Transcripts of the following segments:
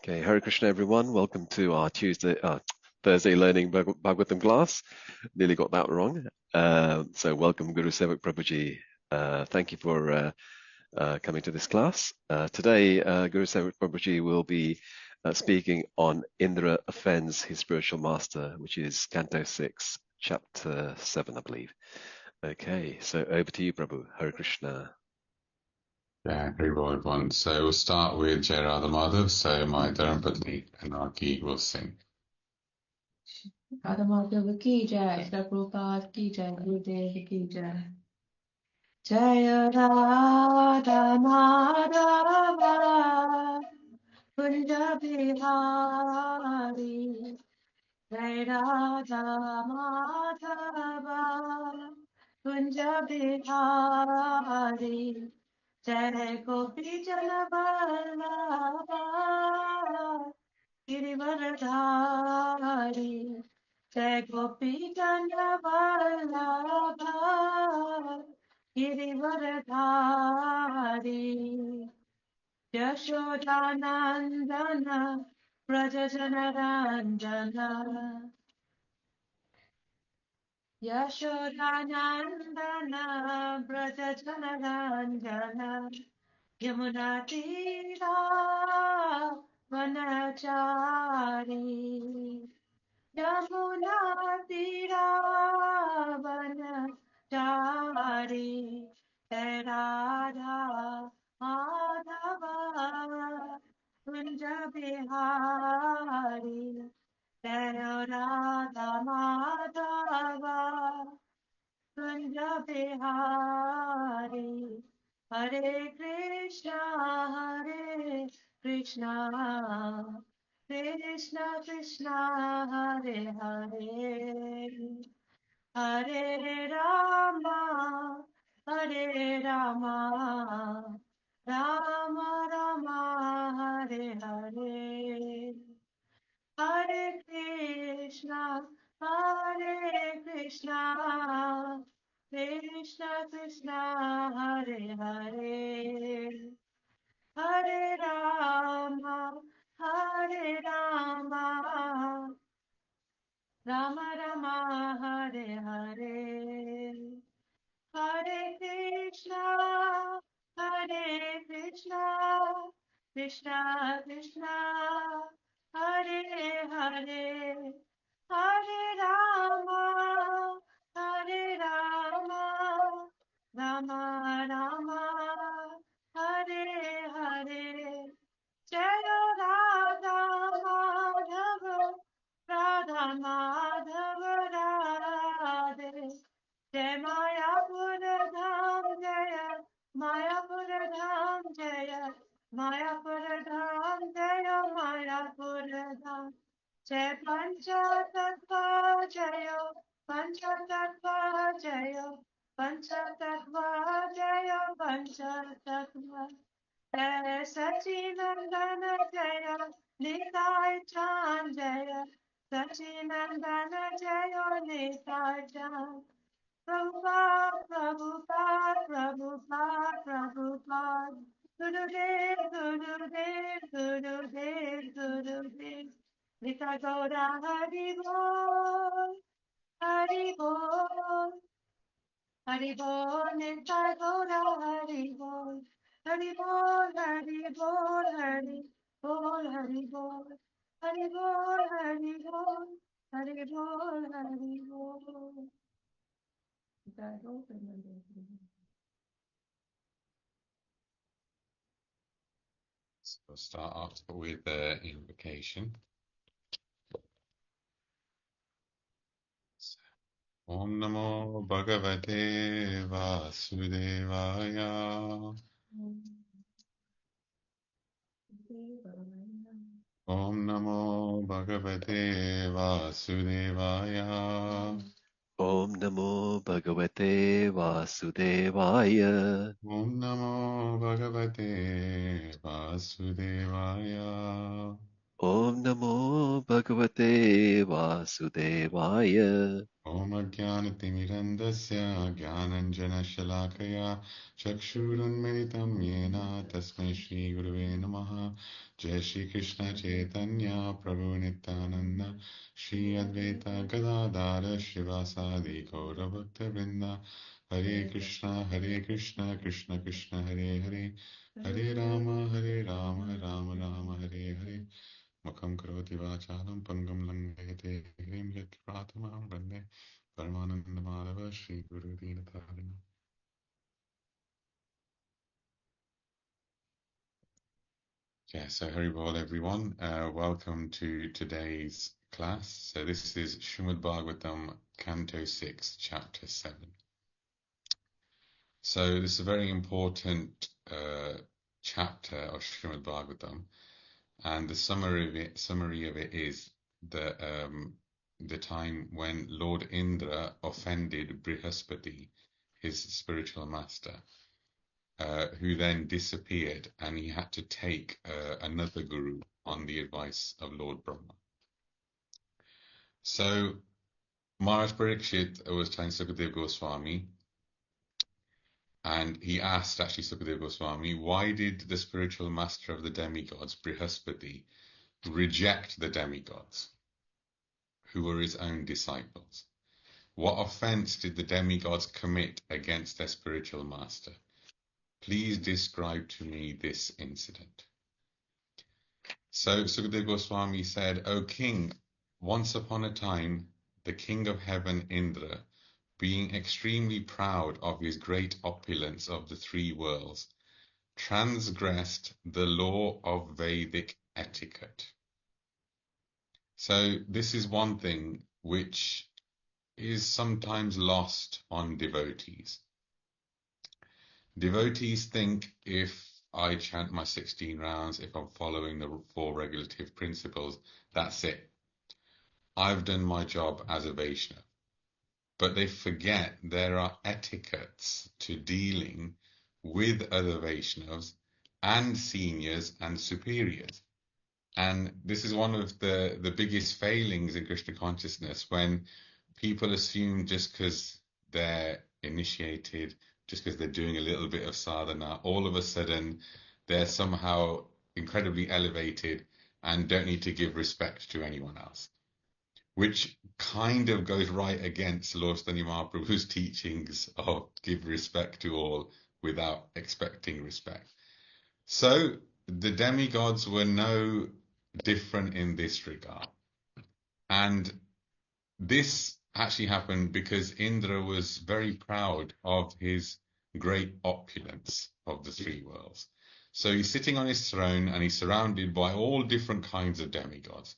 Okay, Hare Krishna, everyone. Welcome to our Thursday learning Bhagavatam class. Nearly got that wrong. So welcome, Gurusevak Prabhuji. Thank you for coming to this class. Today, Gurusevak Prabhuji will be speaking on Indra offends his spiritual master, which is Canto 6, Chapter 7, I believe. Okay, so over to you, Prabhu. Hare Krishna. Yeah, very well, everyone. So we'll start with Jai Radha Madhav. So my Dharmapatni Anaki will sing. Radha Madhav ki jai, Shri Prabhupada ki jai, Gurudev ki jai. Jai Radha Madhava Kunja Bihari. Jai Radha Madhava Kunja Bihari. Jai Gopi Jana Vallabha Girivaradhari. Jai Gopi Jana Vallabha Girivaradhari. Yashodanandana Brajajanarandana. Yashodanandana Brajajanarandana. Yamuna Tira Vanachari. Yamuna Tira Vanachari. Radha Madhava Kunja Bihari. Radha Madhava Kunja Bihari. Hare Krishna, Krishna Krishna, Hare Hare, Hare Rama, Hare Rama, Rama Rama, Hare Hare. Hare Krishna, Krishna Krishna, Hare Hare, Hare Rama, Rama Rama, Hare Hare. Hare Krishna, Krishna Krishna, Hare Hare, Hare Rama, Rama Rama, Hare Hare. Jai Radha Madhava, Radha Madhava Radhe. Jai Mayapur Dham Jaya, Mayapur Dham Jaya, Mayapur Dham Jaya, Mayapur Dham. Jai Panchatattva Jaya, Panchatattva Jaya, Panchatattva Jaya, Panchatattva. Jai Sachinandana Jaya, Nitai Chan Jaya, Sachinandana Jaya, Nitai Chan. Prabhupada, Prabhupada, Prabhupada, Prabhupada. Gurudev, Gurudev, Gurudev, Gurudev. Nitya Gaura Hari Bol, Hari Bol. Hari Bol, Nitya Gaura Hari Bol. Hari Bol, Hari Bol, Hari Bol, Hari Bol. Hari Bol, Hari Bol, Hari Bol, Hari Bol. So we'll start off with the invocation. Om Namo Bhagavate Vasudevaya. Om Namo Bhagavate Vasudevaya. Om Namo Bhagavate Vasudevaya. Om Namo Bhagavate Vasudevaya. Om Namo Bhagavate Vasudevaya. Om Ajnanatimirandasya Jnananjana-shalakaya Chakshurunmilitam Yena Tasmai Shri Guruve Namaha. Jai Shri Krishna Chaitanya Prabhu Nityananda Shri Advaita Gadadara Shivasadi Gaura Bhakta Vrinda. Hare Krishna Krishna Krishna Hare Hare Hare Rama Rama Rama Hare Hare. Mukam karoti vachalam pangam langayate hrim yat pratamam vande Paramananda Madhava Shri Guru Dinatharina. Yeah, so Haribol everyone. Welcome to today's class. So this is Srimad Bhagavatam, Canto 6, Chapter 7. So this is a very important chapter of Srimad Bhagavatam, and the summary of it is the time when Lord Indra offended Bṛhaspati, his spiritual master, who then disappeared, and he had to take another guru on the advice of Lord Brahma. So Maharaj Parikshit was telling Sukadeva Goswami, and he asked actually Sukadeva Goswami, why did the spiritual master of the demigods, Bṛhaspati, reject the demigods, who were his own disciples? What offense did the demigods commit against their spiritual master? Please describe to me this incident. So Sukadeva Goswami said, O king, once upon a time, the king of heaven, Indra, being extremely proud of his great opulence of the three worlds, transgressed the law of Vedic etiquette. So this is one thing which is sometimes lost on devotees. Devotees think if I chant my 16 rounds, if I'm following the 4 regulative principles, that's it. I've done my job as a Vaishnava. But they forget there are etiquettes to dealing with other Vaishnavas and seniors and superiors. And this is one of the biggest failings in Krishna consciousness, when people assume just because they're initiated, just because they're doing a little bit of sadhana, all of a sudden they're somehow incredibly elevated and don't need to give respect to anyone else, which kind of goes right against Lord Chaitanya Mahaprabhu's teachings of give respect to all without expecting respect. So the demigods were no different in this regard. And this actually happened because Indra was very proud of his great opulence of the three worlds. So he's sitting on his throne and he's surrounded by all different kinds of demigods.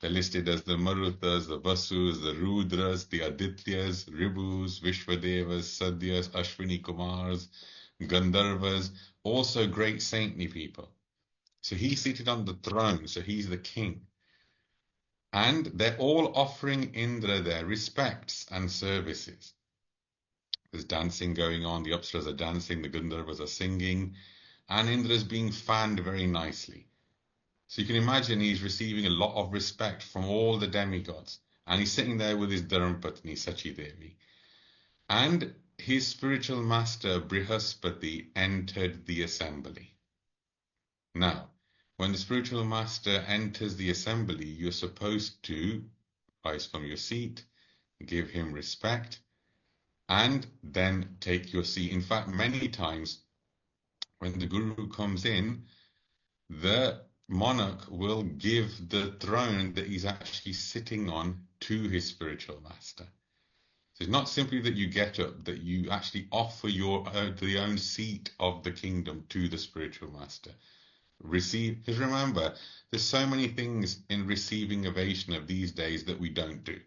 They're listed as the Marutas, the Vasus, the Rudras, the Adityas, Ribhus, Vishwadevas, Sadyas, Ashwini Kumars, Gandharvas, also great saintly people. So he's seated on the throne, so he's the king. And they're all offering Indra their respects and services. There's dancing going on, the Apsaras are dancing, the Gandharvas are singing, and Indra's being fanned very nicely. So you can imagine he's receiving a lot of respect from all the demigods. And he's sitting there with his Dharmapatni, Sachi Devi. And his spiritual master, Bṛhaspati, entered the assembly. Now, when the spiritual master enters the assembly, you're supposed to rise from your seat, give him respect, and then take your seat. In fact, many times when the guru comes in, the monarch will give the throne that he's actually sitting on to his spiritual master. So it's not simply that you get up, that you actually offer the own seat of the kingdom to the spiritual master. Receive, because remember, there's so many things in receiving a Vaishnava these days that we don't do.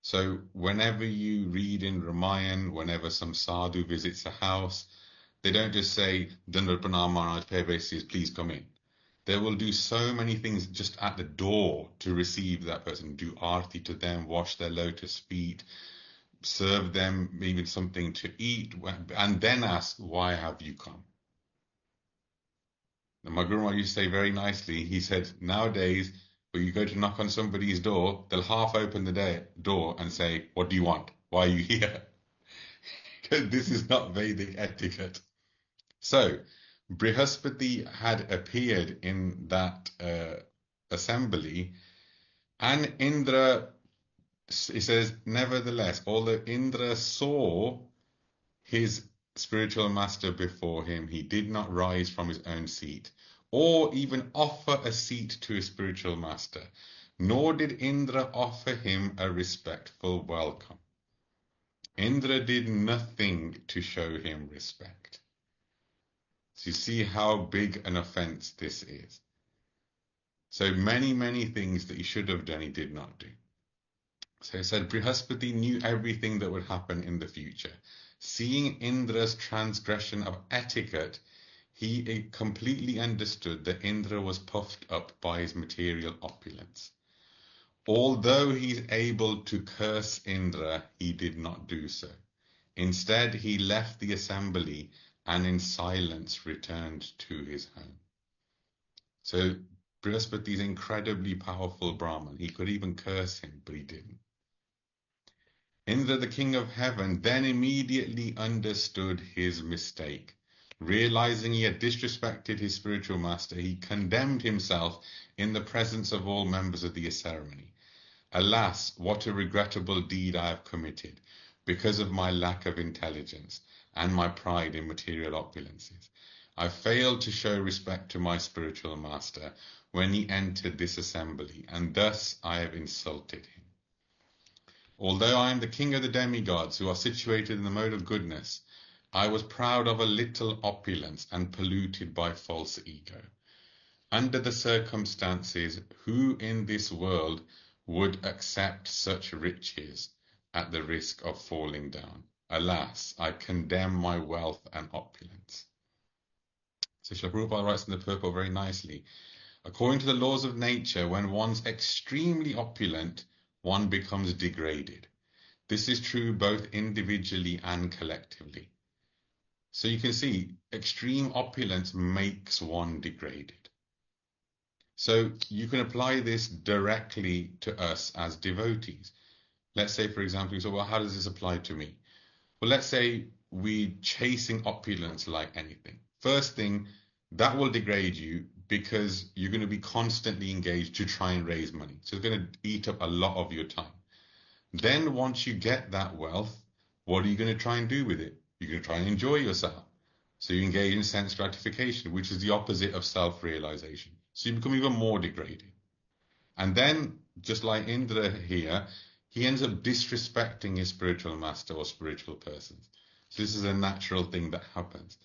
So whenever you read in Ramayana, whenever some sadhu visits a house, they don't just say, Dandavat Pranam Maharaj, please come in. They will do so many things just at the door to receive that person, do arti to them, wash their lotus feet, serve them even something to eat, and then ask, why have you come? And my Guru used to say very nicely, he said, nowadays, But you go to knock on somebody's door, they'll half open the door and say, "What do you want? Why are you here?" Because this is not Vedic etiquette. So, Bṛhaspati had appeared in that assembly, and Indra, it says, nevertheless, although Indra saw his spiritual master before him, he did not rise from his own seat, or even offer a seat to his spiritual master, nor did Indra offer him a respectful welcome. Indra did nothing to show him respect. So you see how big an offense this is. So many things that he should have done, he did not do. So he said, Bṛhaspati knew everything that would happen in the future. Seeing Indra's transgression of etiquette, he completely understood that Indra was puffed up by his material opulence. Although he's able to curse Indra, he did not do so. Instead, he left the assembly and in silence returned to his home. So Bṛhaspati is an incredibly powerful Brahman. He could even curse him, but he didn't. Indra, the king of heaven, then immediately understood his mistake. Realizing he had disrespected his spiritual master, he condemned himself in the presence of all members of the ceremony. Alas, what a regrettable deed I have committed, because of my lack of intelligence and my pride in material opulences. I failed to show respect to my spiritual master when he entered this assembly, and thus I have insulted him. Although I am the king of the demigods who are situated in the mode of goodness, I was proud of a little opulence and polluted by false ego. Under the circumstances, who in this world would accept such riches at the risk of falling down? Alas, I condemn my wealth and opulence. So Srila Prabhupada writes in the purport very nicely, according to the laws of nature, when one's extremely opulent, one becomes degraded. This is true both individually and collectively. So you can see extreme opulence makes one degraded. So you can apply this directly to us as devotees. Let's say, for example, you say, well, how does this apply to me? Well, let's say we're chasing opulence like anything. First thing, that will degrade you because you're going to be constantly engaged to try and raise money. So it's going to eat up a lot of your time. Then once you get that wealth, what are you going to try and do with it? You're going to try and enjoy yourself. So you engage in sense gratification, which is the opposite of self-realization. So you become even more degraded. And then, just like Indra here, he ends up disrespecting his spiritual master or spiritual persons. So this is a natural thing that happens.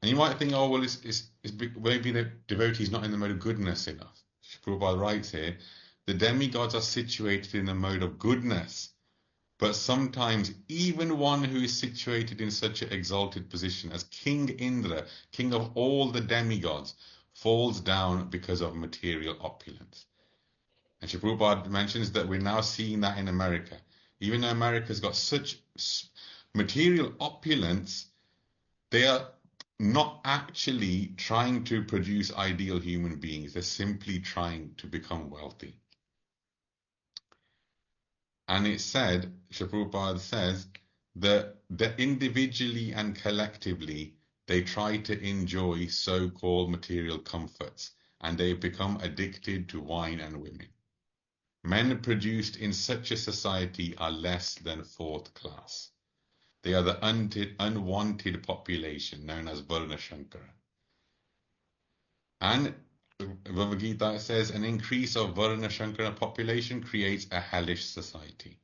And you might think, oh, well, it's maybe the devotee is not in the mode of goodness enough. Prabhupada writes here, the demigods are situated in the mode of goodness, but sometimes even one who is situated in such an exalted position as King Indra, king of all the demigods, falls down because of material opulence. And Srila Prabhupada mentions that we're now seeing that in America. Even though America's got such material opulence, they are not actually trying to produce ideal human beings. They're simply trying to become wealthy. And it said, Srila Prabhupada says, that individually and collectively, they try to enjoy so-called material comforts, and they become addicted to wine and women. Men produced in such a society are less than fourth class. They are the unwanted population known as Varnashankara. And Bhagavad Gita says an increase of Varnashankara population creates a hellish society.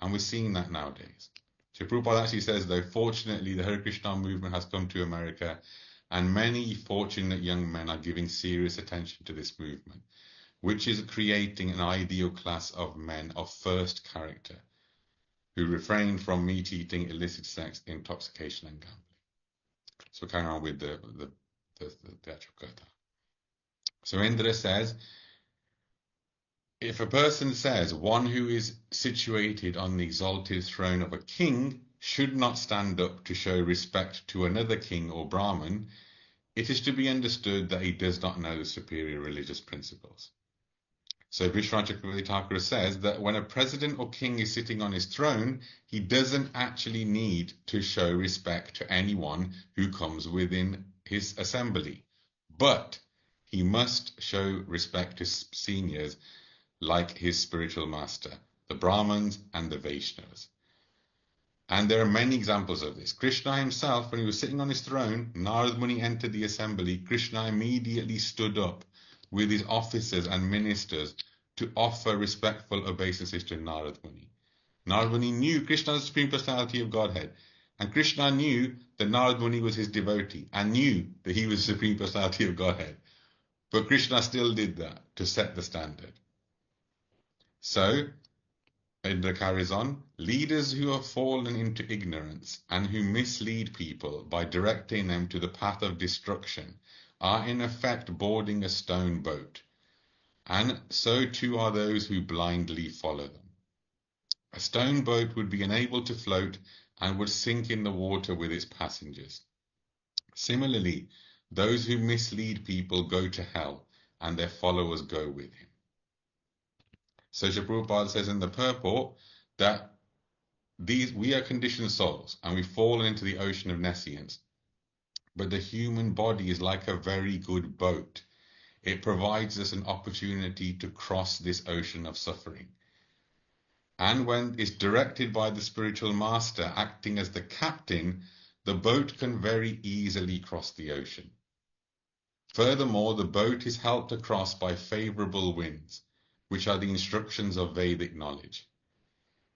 And we're seeing that nowadays. So Prabhupada actually says, though, fortunately, the Hare Krishna movement has come to America, and many fortunate young men are giving serious attention to this movement, which is creating an ideal class of men of first character, who refrain from meat-eating, illicit sex, intoxication, and gambling. So carry on with the actual kata. So Indra says, if a person says one who is situated on the exalted throne of a king should not stand up to show respect to another king or Brahmin, it is to be understood that he does not know the superior religious principles. So Vishwanath Chakravarti Thakur says that when a president or king is sitting on his throne, he doesn't actually need to show respect to anyone who comes within his assembly. But he must show respect to seniors like his spiritual master, the Brahmins and the Vaishnavas. And there are many examples of this. Krishna himself, when he was sitting on his throne, Narad Muni entered the assembly. Krishna immediately stood up with his officers and ministers to offer respectful obeisances to Narad Muni. Narad Muni knew Krishna was the Supreme Personality of Godhead, and Krishna knew that Narad Muni was his devotee and knew that he was the Supreme Personality of Godhead. But Krishna still did that to set the standard. So, Indra carries on, leaders who have fallen into ignorance and who mislead people by directing them to the path of destruction are in effect boarding a stone boat, and so too are those who blindly follow them. A stone boat would be unable to float and would sink in the water with its passengers. Similarly, those who mislead people go to hell, and their followers go with him. So Srila Prabhupada says in the purport that we are conditioned souls, and we've fallen into the ocean of nescience. But the human body is like a very good boat. It provides us an opportunity to cross this ocean of suffering. And when it's directed by the spiritual master acting as the captain, the boat can very easily cross the ocean. Furthermore, the boat is helped across by favorable winds, which are the instructions of Vedic knowledge.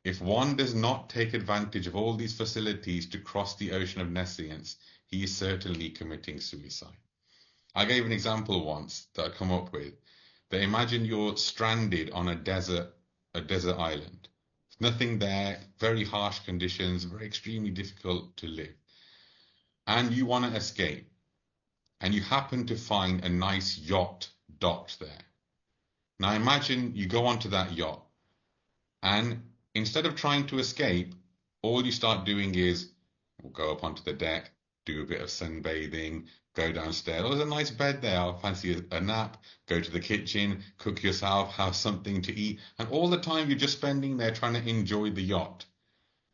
If one does not take advantage of all these facilities to cross the ocean of nescience, he is certainly committing suicide. I gave an example once that I come up with, that imagine you're stranded on a desert island. There's nothing there, very harsh conditions, very extremely difficult to live. And you want to escape. And you happen to find a nice yacht docked there. Now imagine you go onto that yacht, and instead of trying to escape, all you start doing is go up onto the deck, do a bit of sunbathing, go downstairs. Oh, there's a nice bed there. I'll fancy a nap. Go to the kitchen, cook yourself, have something to eat. And all the time you're just spending there trying to enjoy the yacht.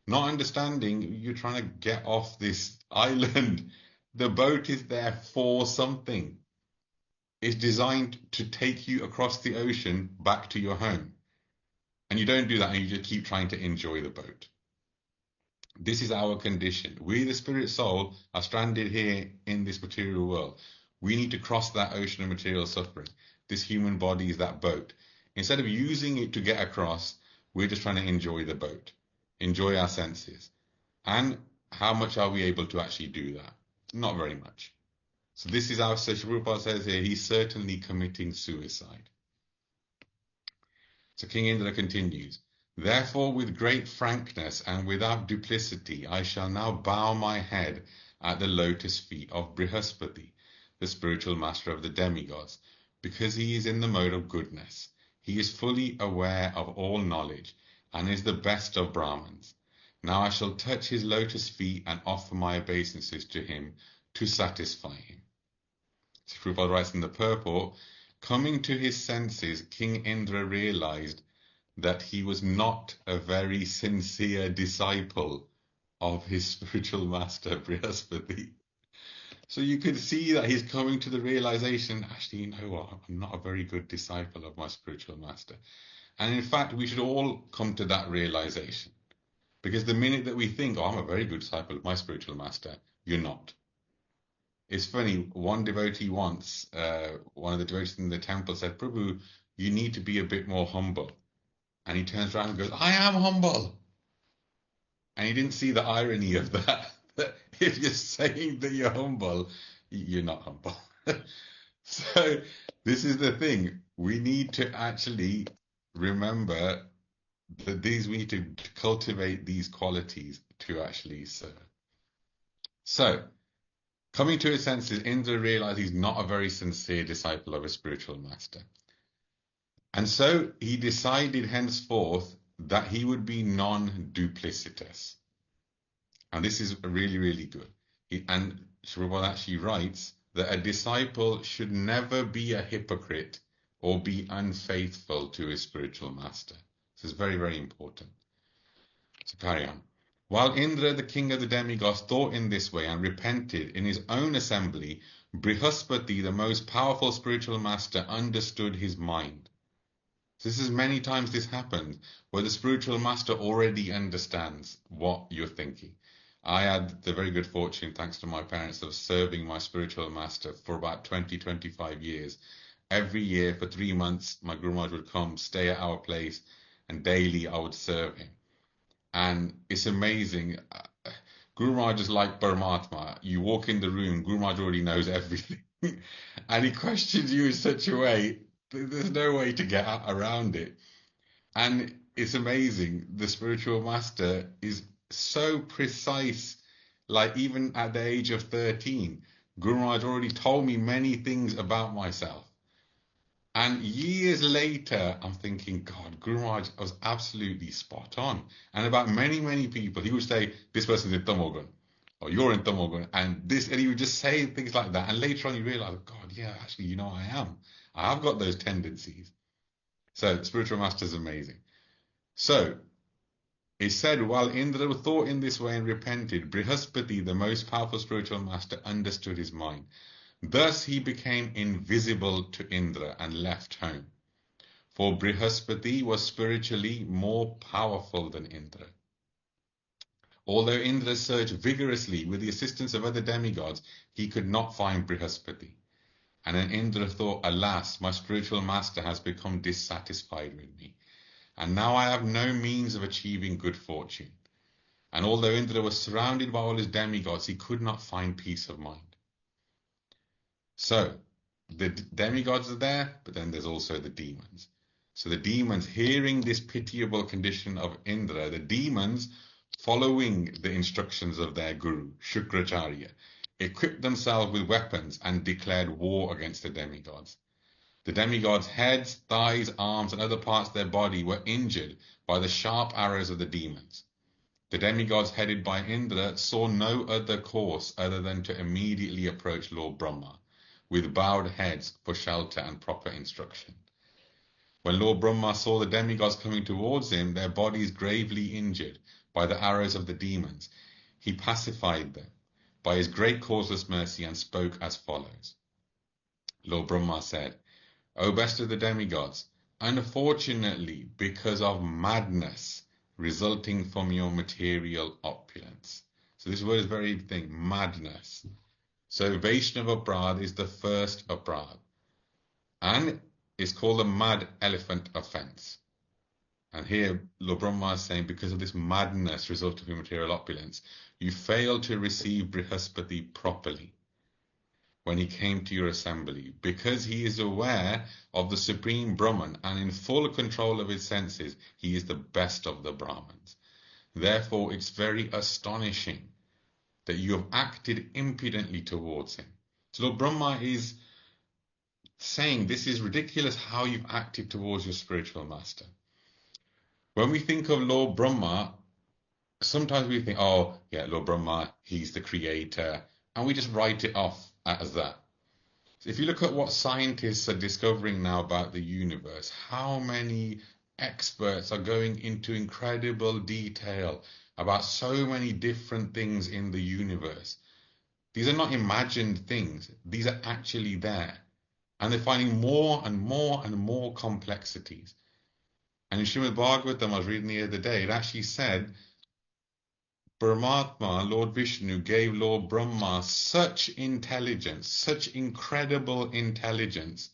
Not understanding you're trying to get off this island. The boat is there for something. It's designed to take you across the ocean back to your home. And you don't do that, and you just keep trying to enjoy the boat. This is our condition. We, the spirit soul, are stranded here in this material world. We need to cross that ocean of material suffering. This human body is that boat. Instead of using it to get across, we're just trying to enjoy the boat, enjoy our senses. And how much are we able to actually do that? Not very much. So this is our, so Prabhupada says here, he's certainly committing suicide. So King Indra continues, therefore with great frankness and without duplicity, I shall now bow my head at the lotus feet of Bṛhaspati, the spiritual master of the demigods, because he is in the mode of goodness. He is fully aware of all knowledge and is the best of Brahmins. Now I shall touch his lotus feet and offer my obeisances to him to satisfy him. So Prabhupada writes in the purport, coming to his senses, King Indra realized that he was not a very sincere disciple of his spiritual master, Bṛhaspati. So you could see that he's coming to the realization, actually, you know what, I'm not a very good disciple of my spiritual master. And in fact, we should all come to that realization. Because the minute that we think, oh, I'm a very good disciple of my spiritual master, you're not. It's funny, one devotee once, one of the devotees in the temple said, Prabhu, you need to be a bit more humble. And he turns around and goes, I am humble. And he didn't see the irony of that. That if you're saying that you're humble, you're not humble. So this is the thing. We need to actually remember that we need to cultivate these qualities to actually serve. So, coming to his senses, Indra realized he's not a very sincere disciple of a spiritual master. And so he decided henceforth that he would be non-duplicitous. And this is really, really good. And Srila actually writes that a disciple should never be a hypocrite or be unfaithful to his spiritual master. This is very, very important. So carry on. While Indra, the king of the demigods, thought in this way and repented in his own assembly, Bṛhaspati, the most powerful spiritual master, understood his mind. This is many times this happens, where the spiritual master already understands what you're thinking. I had the very good fortune, thanks to my parents, of serving my spiritual master for about 20-25 years. Every year for 3 months, my Guru Maharaj would come, stay at our place, and daily I would serve him. And it's amazing. Guru Maharaj is like Paramatma. You walk in the room, Guru Maharaj already knows everything. And he questions you in such a way, there's no way to get around it. And it's amazing. The spiritual master is so precise. Like even at the age of 13, Guru Maharaj already told me many things about myself. And years later, I'm thinking, God, Guru Maharaj was absolutely spot on. And about many, many people, he would say, this person's in Tamogun, or you're in Tamogun, and this, and he would just say things like that. And later on, you realize, God, yeah, actually, you know, I am. I have got those tendencies. So, spiritual master is amazing. So, it said, while Indra thought in this way and repented, Bṛhaspati, the most powerful spiritual master, understood his mind. Thus he became invisible to Indra and left home. For Bṛhaspati was spiritually more powerful than Indra. Although Indra searched vigorously with the assistance of other demigods, he could not find Bṛhaspati. And then Indra thought, alas, my spiritual master has become dissatisfied with me. And now I have no means of achieving good fortune. And although Indra was surrounded by all his demigods, he could not find peace of mind. So, the demigods are there, but then there's also the demons. So the demons, hearing this pitiable condition of Indra, the demons, following the instructions of their guru, Shukracharya, equipped themselves with weapons and declared war against the demigods. The demigods' heads, thighs, arms, and other parts of their body were injured by the sharp arrows of the demons. The demigods headed by Indra saw no other course other than to immediately approach Lord Brahma, with bowed heads for shelter and proper instruction. When Lord Brahma saw the demigods coming towards him, their bodies gravely injured by the arrows of the demons, he pacified them by his great causeless mercy and spoke as follows. Lord Brahma said, O best of the demigods, unfortunately, because of madness resulting from your material opulence. So this word is very thing, madness. So Vaishnava Aparadh is the first Aparadh. And it's called the mad elephant offense. And here Lord Brahma is saying, because of this madness resulting from material opulence, you failed to receive Bṛhaspati properly when he came to your assembly, because he is aware of the Supreme Brahman and in full control of his senses, he is the best of the Brahmins. Therefore, it's very astonishing that you have acted impudently towards him. So Lord Brahma is saying this is ridiculous how you've acted towards your spiritual master. When we think of Lord Brahma, sometimes we think, oh, yeah, Lord Brahma, he's the creator, and we just write it off as that. If you look at what scientists are discovering now about the universe, how many experts are going into incredible detail about so many different things in the universe. These are not imagined things. These are actually there. And they're finding more and more and more complexities. And in Srimad Bhagavatam, I was reading the other day, it actually said, Paramatma, Lord Vishnu, gave Lord Brahma such intelligence, such incredible intelligence,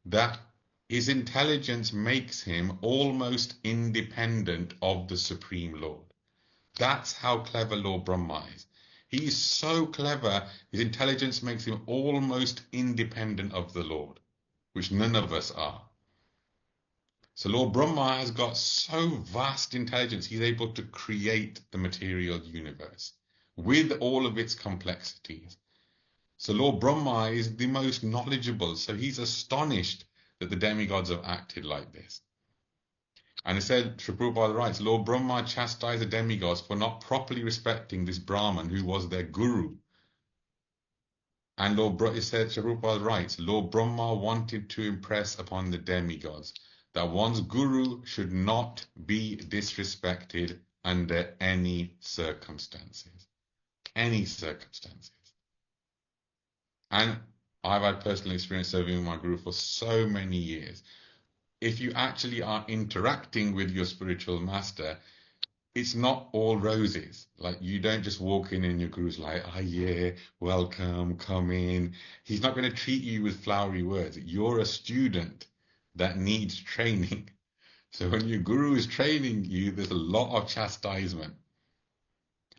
that his intelligence makes him almost independent of the Supreme Lord. That's how clever Lord Brahma is. He is so clever, his intelligence makes him almost independent of the Lord, which none of us are. So Lord Brahma has got so vast intelligence, he's able to create the material universe with all of its complexities. So Lord Brahma is the most knowledgeable, so he's astonished that the demigods have acted like this. And it said, Sri Prabhupada writes, Lord Brahma chastised the demigods for not properly respecting this Brahman who was their guru. And it said, Prabhupada writes, Lord Brahma wanted to impress upon the demigods that one's guru should not be disrespected under any circumstances. Any circumstances. And I've had personal experience serving my guru for so many years. If you actually are interacting with your spiritual master, it's not all roses. Like, you don't just walk in and your guru's like, oh yeah, welcome, come in. He's not going to treat you with flowery words. You're a student that needs training. So when your guru is training you, there's a lot of chastisement.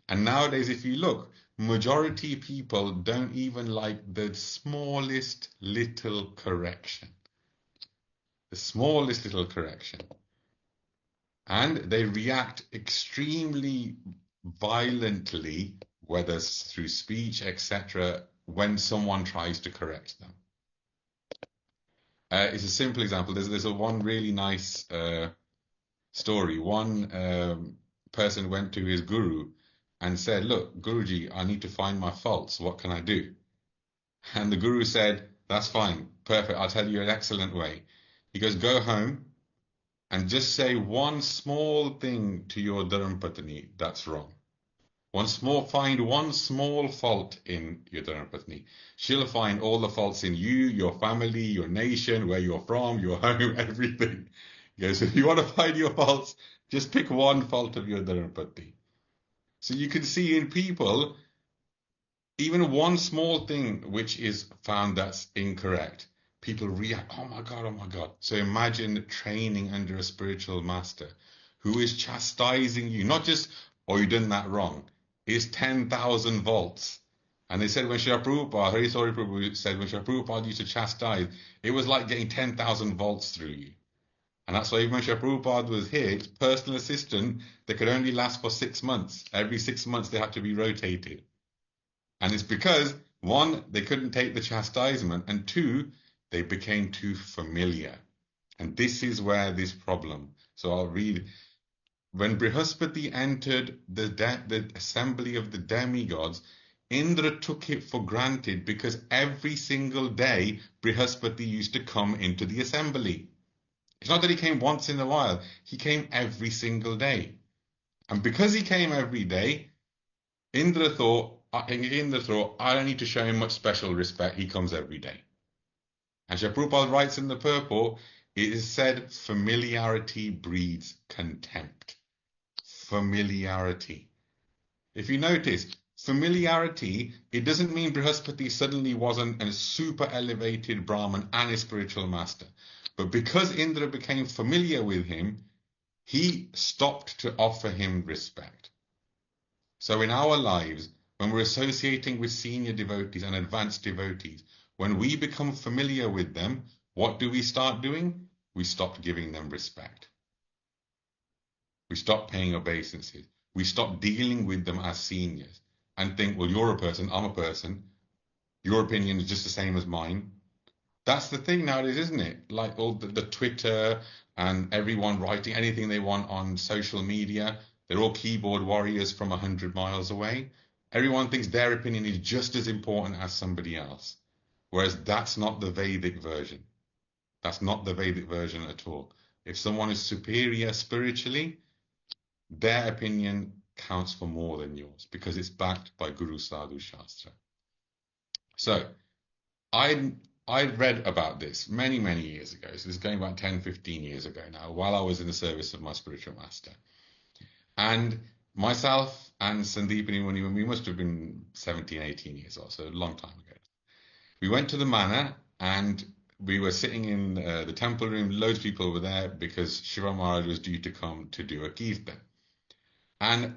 And nowadays, if you look, majority people don't even like the smallest little correction. The smallest little correction. And they react extremely violently, whether through speech, etc., when someone tries to correct them. It's a simple example. There's a one really nice story. One person went to his guru and said, look, Guruji, I need to find my faults. What can I do? And the guru said, that's fine. Perfect. I'll tell you an excellent way. He goes, go home and just say one small thing to your Dharmapatni that's wrong. Find one small fault in your Dharmapatni. She'll find all the faults in you, your family, your nation, where you're from, your home, everything. He goes, if you want to find your faults, just pick one fault of your Dharmapatni. So you can see in people, even one small thing which is found that's incorrect, people react, oh my God, oh my God. So imagine training under a spiritual master who is chastising you, not just, oh, you've done that wrong. It's 10,000 volts. And they said when Srila Prabhupada, Harisori Prabhu said when Srila Prabhupada used to chastise, it was like getting 10,000 volts through you. And that's why even when Srila Prabhupada was here, his personal assistant, they could only last for 6 months. Every 6 months they had to be rotated. And it's because, one, they couldn't take the chastisement, and two, they became too familiar. And this is where this problem. So I'll read. When Bṛhaspati entered the assembly of the demigods, Indra took it for granted because every single day Bṛhaspati used to come into the assembly. It's not that he came once in a while. He came every single day. And because he came every day, Indra thought, I don't need to show him much special respect. He comes every day. And Srila Prabhupada writes in the purport, it is said, familiarity breeds contempt. Familiarity. If you notice, familiarity, it doesn't mean Bṛhaspati suddenly wasn't a super elevated Brahman and a spiritual master. But because Indra became familiar with him, he stopped to offer him respect. So in our lives, when we're associating with senior devotees and advanced devotees, when we become familiar with them, what do we start doing? We stop giving them respect. We stop paying obeisances. We stop dealing with them as seniors and think, well, you're a person, I'm a person. Your opinion is just the same as mine. That's the thing nowadays, isn't it? Like all the Twitter and everyone writing anything they want on social media. They're all keyboard warriors from 100 miles away. Everyone thinks their opinion is just as important as somebody else. Whereas that's not the Vedic version. That's not the Vedic version at all. If someone is superior spiritually, their opinion counts for more than yours because it's backed by Guru Sadhu Shastra. So, I read about this many, many years ago. So this is going about 10, 15 years ago now, while I was in the service of my spiritual master. And myself and Sandeepani, when we must have been 17, 18 years old, so a long time ago. We went to the manor and we were sitting in the temple room. Loads of people were there because Shiva Maharaj was due to come to do a kirtan. And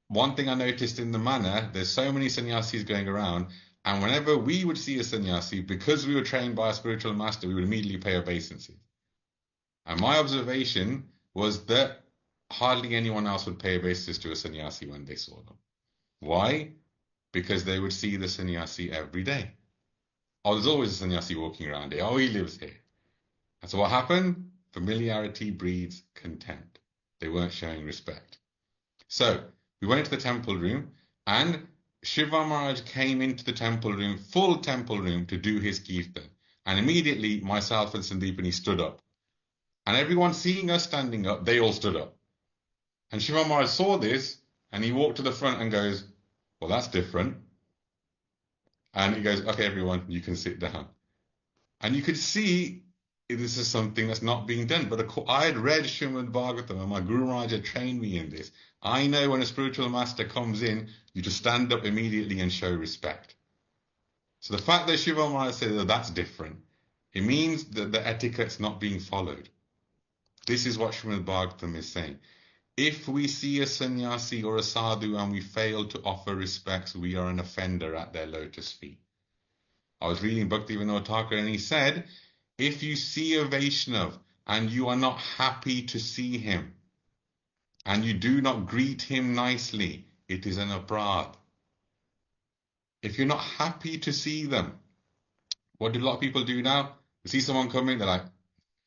one thing I noticed in the manor, there's so many sannyasis going around, and whenever we would see a sannyasi, because we were trained by a spiritual master, we would immediately pay obeisances. And my observation was that hardly anyone else would pay obeisances to a sannyasi when they saw them. Why? Because they would see the sannyasi every day. Oh, there's always a sannyasi walking around here. Oh, he lives here. And so what happened? Familiarity breeds contempt. They weren't showing respect. So we went into the temple room, and Shiva Maharaj came into the temple room, full temple room, to do his kirtan. And immediately myself and Sandeepani stood up. And everyone seeing us standing up, they all stood up. And Shiva Maharaj saw this, and he walked to the front and goes, well, that's different. And he goes, okay, everyone, you can sit down. And you could see this is something that's not being done. But I had read Srimad Bhagavatam, and my Guru Maharaj had trained me in this. I know when a spiritual master comes in, you just stand up immediately and show respect. So the fact that Shiva Maharaj said that that's different, it means that the etiquette's not being followed. This is what Srimad Bhagavatam is saying. If we see a sannyasi or a sadhu and we fail to offer respects, we are an offender at their lotus feet. I was reading Bhaktivinoda Thakur and he said, if you see a Vaishnav and you are not happy to see him and you do not greet him nicely, it is an aparadh. If you're not happy to see them, what do a lot of people do now? They see someone coming, they're like, I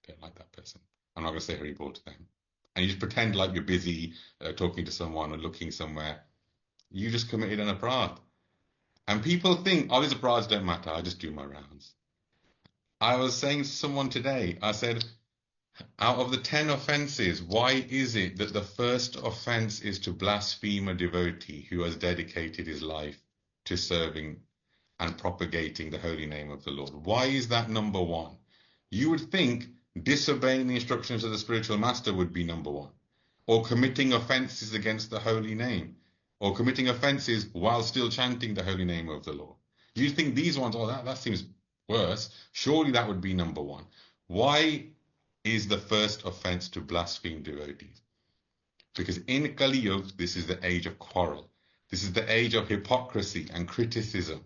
don't like that person. I'm not going to say Hari Bol to them. And you just pretend like you're busy talking to someone or looking somewhere. You just committed an aparadh. And people think, oh, these aparadhs don't matter. I just do my rounds. I was saying to someone today, I said, out of the 10 offenses, why is it that the first offense is to blaspheme a devotee who has dedicated his life to serving and propagating the holy name of the Lord? Why is that number one? You would think disobeying the instructions of the spiritual master would be number one, or committing offenses against the holy name, or committing offenses while still chanting the holy name of the Lord. You think these ones, oh, that seems worse. Surely that would be number one. Why is the first offense to blaspheme devotees? Because in Kali Yuga, this is the age of quarrel. This is the age of hypocrisy and criticism.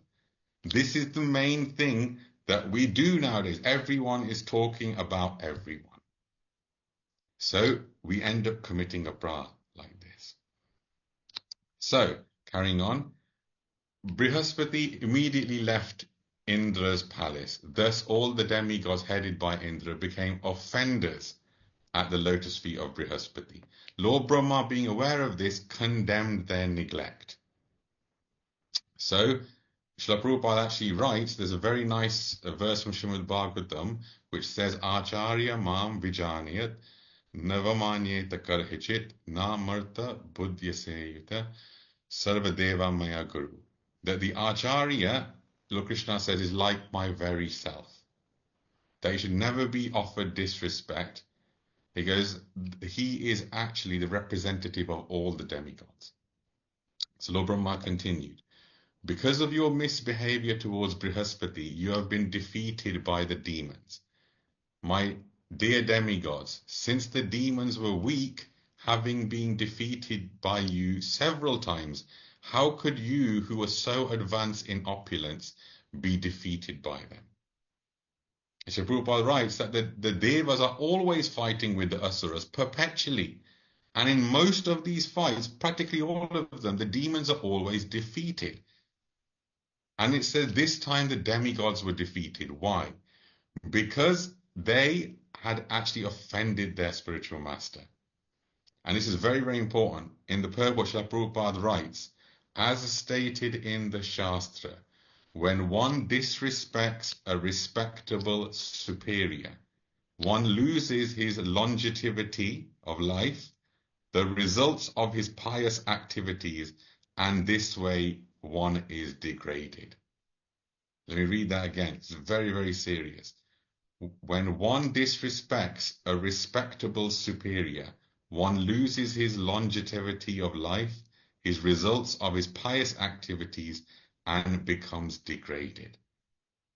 This is the main thing that we do nowadays. Everyone is talking about everyone. So we end up committing a aparadh like this. So, carrying on, Bṛhaspati immediately left Indra's palace. Thus all the demigods headed by Indra became offenders at the lotus feet of Bṛhaspati. Lord Brahma, being aware of this, condemned their neglect. So, Srila Prabhupada actually writes, there's a very nice verse from Srimad Bhagavatam which says, Acharya mam vijaniyat navamanyeta karhichit na marta buddhyaseyuta sarvadeva maya guru. That the Acharya, Lord Krishna says, is like my very self. That he should never be offered disrespect. He goes, he is actually the representative of all the demigods. So Lord Brahma continued, because of your misbehavior towards Bṛhaspati, you have been defeated by the demons. My dear demigods, since the demons were weak, having been defeated by you several times, how could you, who are so advanced in opulence, be defeated by them? Srila Prabhupada writes that the Devas are always fighting with the Asuras perpetually. And in most of these fights, practically all of them, the demons are always defeated. And it says this time the demigods were defeated. Why? Because they had actually offended their spiritual master. And this is very, very important. In the purport, Srila Prabhupada writes, as stated in the Shastra, when one disrespects a respectable superior, one loses his longevity of life, the results of his pious activities, and this way one is degraded. Let me read that again. It's very, very serious. When one disrespects a respectable superior, one loses his longevity of life, his results of his pious activities, and becomes degraded.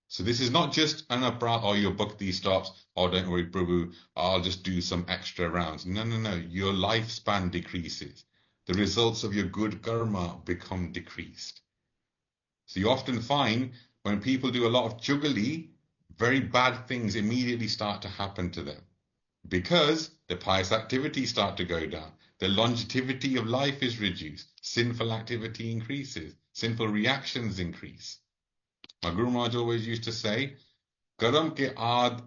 So this is not just an aparadh, or your bhakti stops, oh, don't worry, Prabhu, I'll just do some extra rounds. No, no, no. Your lifespan decreases. The results of your good karma become decreased. So you often find when people do a lot of juggalery, very bad things immediately start to happen to them because the pious activities start to go down. The longevity of life is reduced. Sinful activity increases. Sinful reactions increase. My Guru Maharaj always used to say, Karam ke aad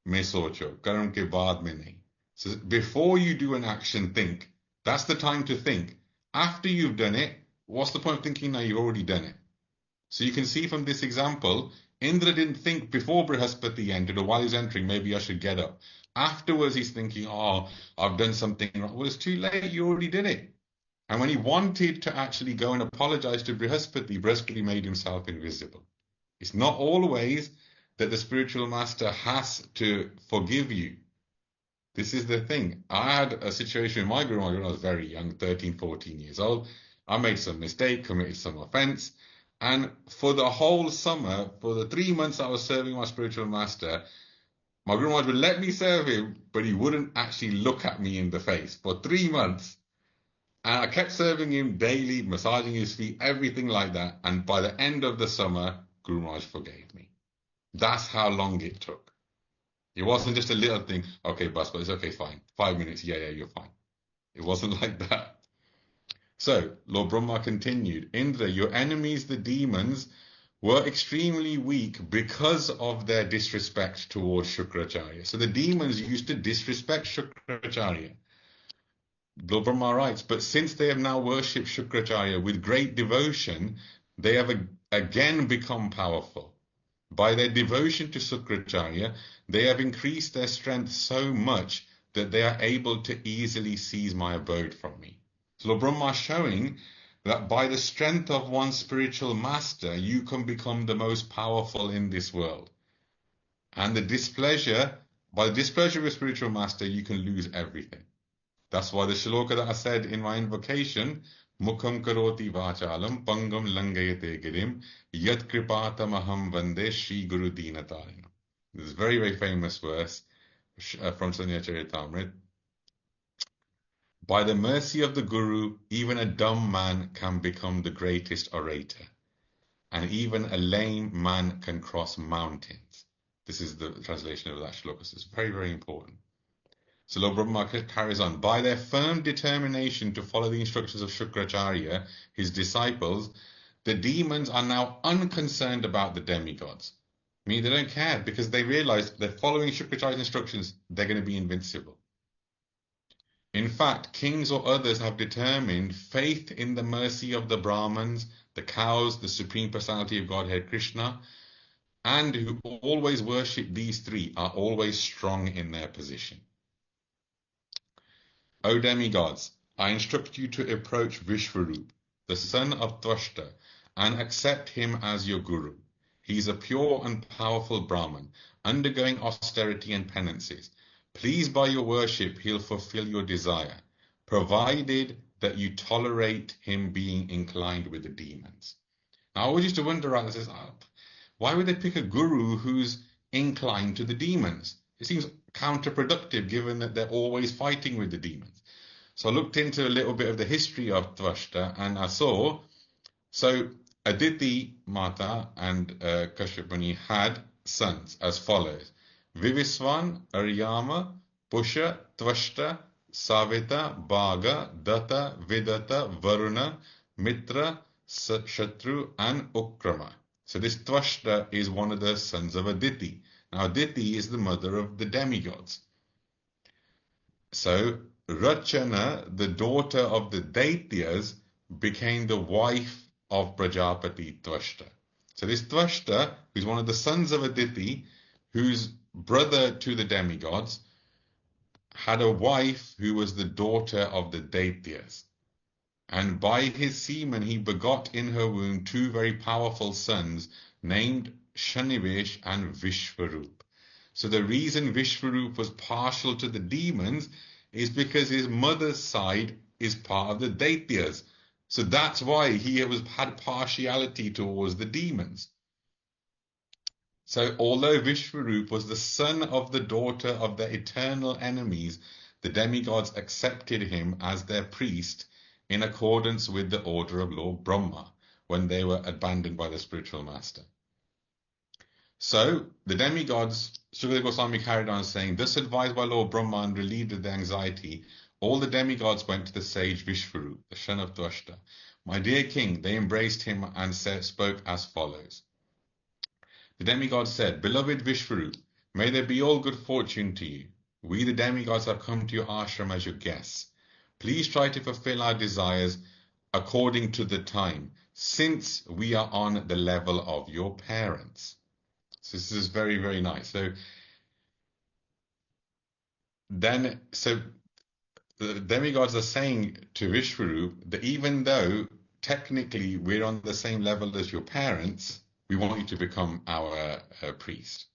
mein socho, karam ke baad mein nahi. So before you do an action, think. That's the time to think. After you've done it, what's the point of thinking now? You've already done it. So you can see from this example, Indra didn't think before Bṛhaspati ended or while he's entering, maybe I should get up. Afterwards, he's thinking, oh, I've done something wrong. Well, it's too late. You already did it. And when he wanted to actually go and apologize to Bṛhaspati, Bṛhaspati made himself invisible. It's not always that the spiritual master has to forgive you. This is the thing. I had a situation in my Guru Maharaj when I was very young, 13, 14 years old. I made some mistake, committed some offense. And for the whole summer, for the 3 months I was serving my spiritual master, my Guru Maharaj would let me serve him, but he wouldn't actually look at me in the face for 3 months. And I kept serving him daily, massaging his feet, everything like that. And by the end of the summer, Guru Maharaj forgave me. That's how long it took. It wasn't just a little thing, okay, boss, but it's okay, fine. 5 minutes, yeah, you're fine. It wasn't like that. So, Lord Brahma continued, Indra, your enemies, the demons, were extremely weak because of their disrespect towards Shukracharya. So the demons used to disrespect Shukracharya. Lord Brahma writes, but since they have now worshipped Shukracharya with great devotion, they have again become powerful. By their devotion to Shukracharya, they have increased their strength so much that they are able to easily seize my abode from me. So Lord Brahma is showing that by the strength of one spiritual master, you can become the most powerful in this world. And by the displeasure of a spiritual master, you can lose everything. That's why the shloka that I said in my invocation, Mukham karoti vachalam pangam langayate girim yat kripatamaham vande Shri Guru Dinatarina. This is a very, very famous verse from Sanya Charitamrita. By the mercy of the Guru, even a dumb man can become the greatest orator, and even a lame man can cross mountains. This is the translation of that shloka. So it's very, very important. So Lord Brahma carries on. By their firm determination to follow the instructions of Shukracharya, his disciples, the demons are now unconcerned about the demigods. I mean, they don't care because they realize that following Shukracharya's instructions, they're going to be invincible. In fact, kings or others have determined faith in the mercy of the Brahmins, the cows, the Supreme Personality of Godhead Krishna, and who always worship these three are always strong in their position. O demigods, I instruct you to approach Vishvarup, the son of Tvashta, and accept him as your guru. He is a pure and powerful Brahman, undergoing austerity and penances. Please, by your worship, he'll fulfill your desire, provided that you tolerate him being inclined with the demons. Now, I always used to wonder, right, this is, why would they pick a guru who's inclined to the demons? It seems counterproductive given that they're always fighting with the demons. So I looked into a little bit of the history of Tvashta and I saw, so Aditi Mata and Kashyap Muni had sons as follows. Viviswan, Aryama, Pusha, Tvashta, Savita, Bhaga, Datta, Vidata, Varuna, Mitra, Shatru, and Ukrama. So this Tvashta is one of the sons of Aditi. Now Aditi is the mother of the demigods. So Rachana, the daughter of the Daityas, became the wife of Prajapati Tvashta. So this Tvashta, who's one of the sons of Aditi, who's brother to the demigods, had a wife who was the daughter of the Daityas. And by his semen he begot in her womb two very powerful sons named Shanivesh and Vishvarup. So the reason Vishvarup was partial to the demons is because his mother's side is part of the Daityas. So that's why he had partiality towards the demons. So although Vishvarup was the son of the daughter of their eternal enemies, the demigods accepted him as their priest in accordance with the order of Lord Brahma when they were abandoned by the spiritual master. So the demigods, Sukadeva Goswami carried on saying, thus advised by Lord Brahma and relieved of their anxiety, all the demigods went to the sage Vishvarup, the son of Tvashta. My dear king, they embraced him and spoke as follows. The demigod said, beloved Vishvarup, may there be all good fortune to you. We the demigods have come to your ashram as your guests. Please try to fulfill our desires according to the time, since we are on the level of your parents. So this is very, very nice. So the demigods are saying to Vishwarup that even though technically we're on the same level as your parents, we want you to become our priest.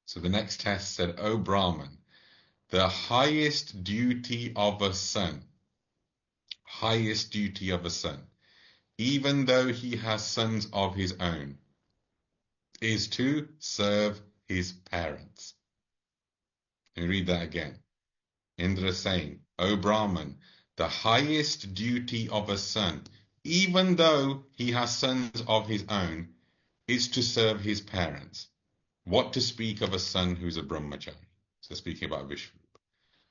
So the next test said, O Brahman, the highest duty of a son, even though he has sons of his own, is to serve his parents. Let me read that again. Indra is saying, O Brahman, the highest duty of a son, even though he has sons of his own, is to serve his parents. What to speak of a son who's a brahmachari? So speaking about Vishnu.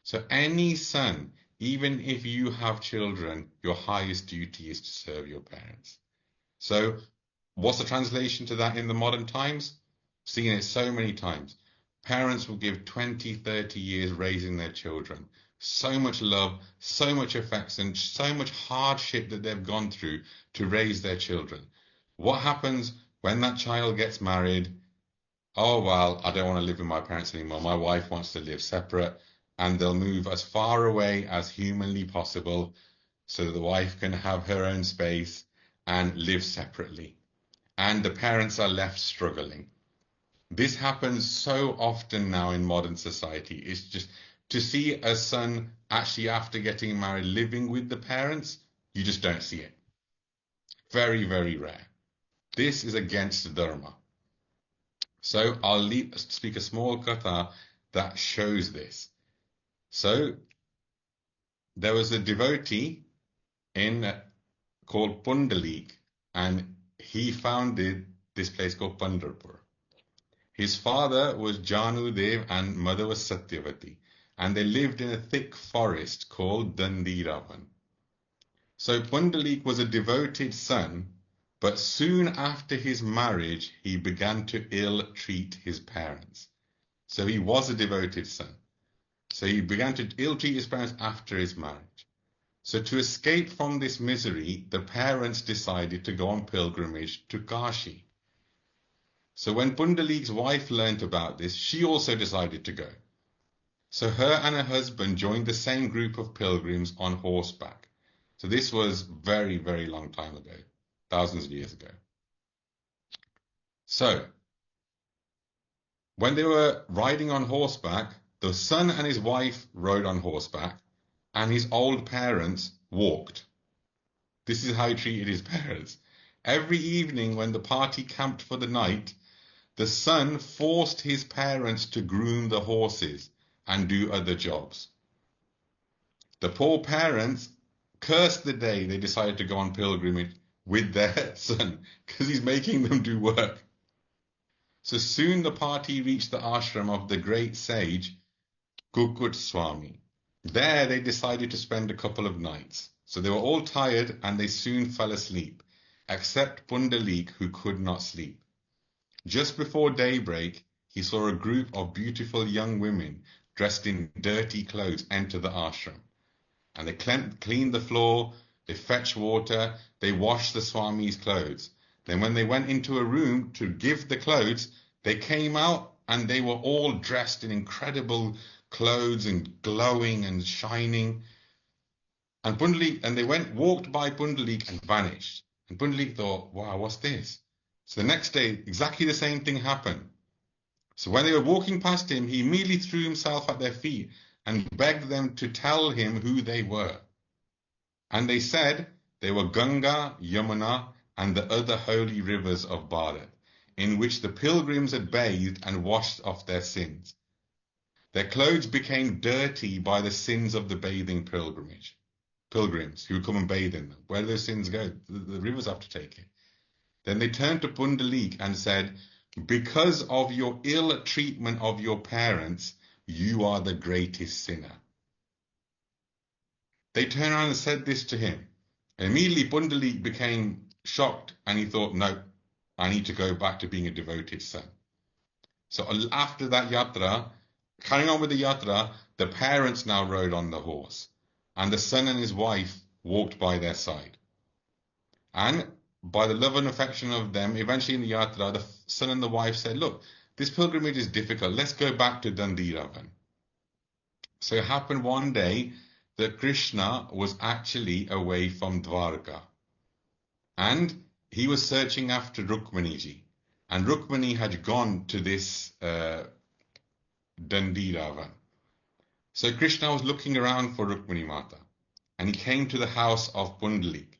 So any son, even if you have children, your highest duty is to serve your parents. So what's the translation to that in the modern times? Seen it so many times. Parents will give 20, 30 years raising their children. So much love, so much affection, so much hardship that they've gone through to raise their children. What happens when that child gets married? Oh, well, I don't want to live with my parents anymore. My wife wants to live separate, and they'll move as far away as humanly possible so that the wife can have her own space and live separately. And the parents are left struggling. This happens so often now in modern society. It's just to see a son actually after getting married living with the parents, you just don't see it. Very, very rare. This is against dharma. So I'll speak a small katha that shows this. So there was a devotee called Pundalik, and he founded this place called Pandharpur. His father was Janudev and mother was Satyavati, and they lived in a thick forest called Dandiravan. So Pundalik was a devoted son, but soon after his marriage, he began to ill-treat his parents. So he was a devoted son. So he began to ill-treat his parents after his marriage. So to escape from this misery, the parents decided to go on pilgrimage to Kashi. So when Pundalik's wife learnt about this, she also decided to go. So her and her husband joined the same group of pilgrims on horseback. So this was very, very long time ago, thousands of years ago. So when they were riding on horseback, the son and his wife rode on horseback, and his old parents walked. This is how he treated his parents. Every evening when the party camped for the night, the son forced his parents to groom the horses and do other jobs. The poor parents cursed the day they decided to go on pilgrimage with their son because he's making them do work. So soon the party reached the ashram of the great sage Kukut Swami. There they decided to spend a couple of nights. So they were all tired and they soon fell asleep, except Pundalik, who could not sleep. Just before daybreak, he saw a group of beautiful young women dressed in dirty clothes enter the ashram. And they cleaned the floor, they fetched water, they washed the Swami's clothes. Then when they went into a room to give the clothes, they came out and they were all dressed in incredible clothes and glowing and shining. And they walked by Pundalik and vanished. And Pundalik thought, wow, what's this? So the next day, exactly the same thing happened. So when they were walking past him, he immediately threw himself at their feet and begged them to tell him who they were. And they said they were Ganga, Yamuna, and the other holy rivers of Bharat, in which the pilgrims had bathed and washed off their sins. Their clothes became dirty by the sins of the bathing pilgrims who come and bathe in them. Where do those sins go? The rivers have to take it. Then they turned to Pundalik and said, because of your ill treatment of your parents, you are the greatest sinner. They turned around and said this to him. And immediately Pundalik became shocked and he thought, no, I need to go back to being a devoted son. So after that yatra, carrying on with the yatra, the parents now rode on the horse and the son and his wife walked by their side. And by the love and affection of them, eventually in the yatra, the son and the wife said, look, this pilgrimage is difficult. Let's go back to Dandiravan. So it happened one day that Krishna was actually away from Dwarka. And he was searching after Rukmaniji. And Rukmani had gone to this Dandiravan. So Krishna was looking around for Rukmani Mata. And he came to the house of Pundalik.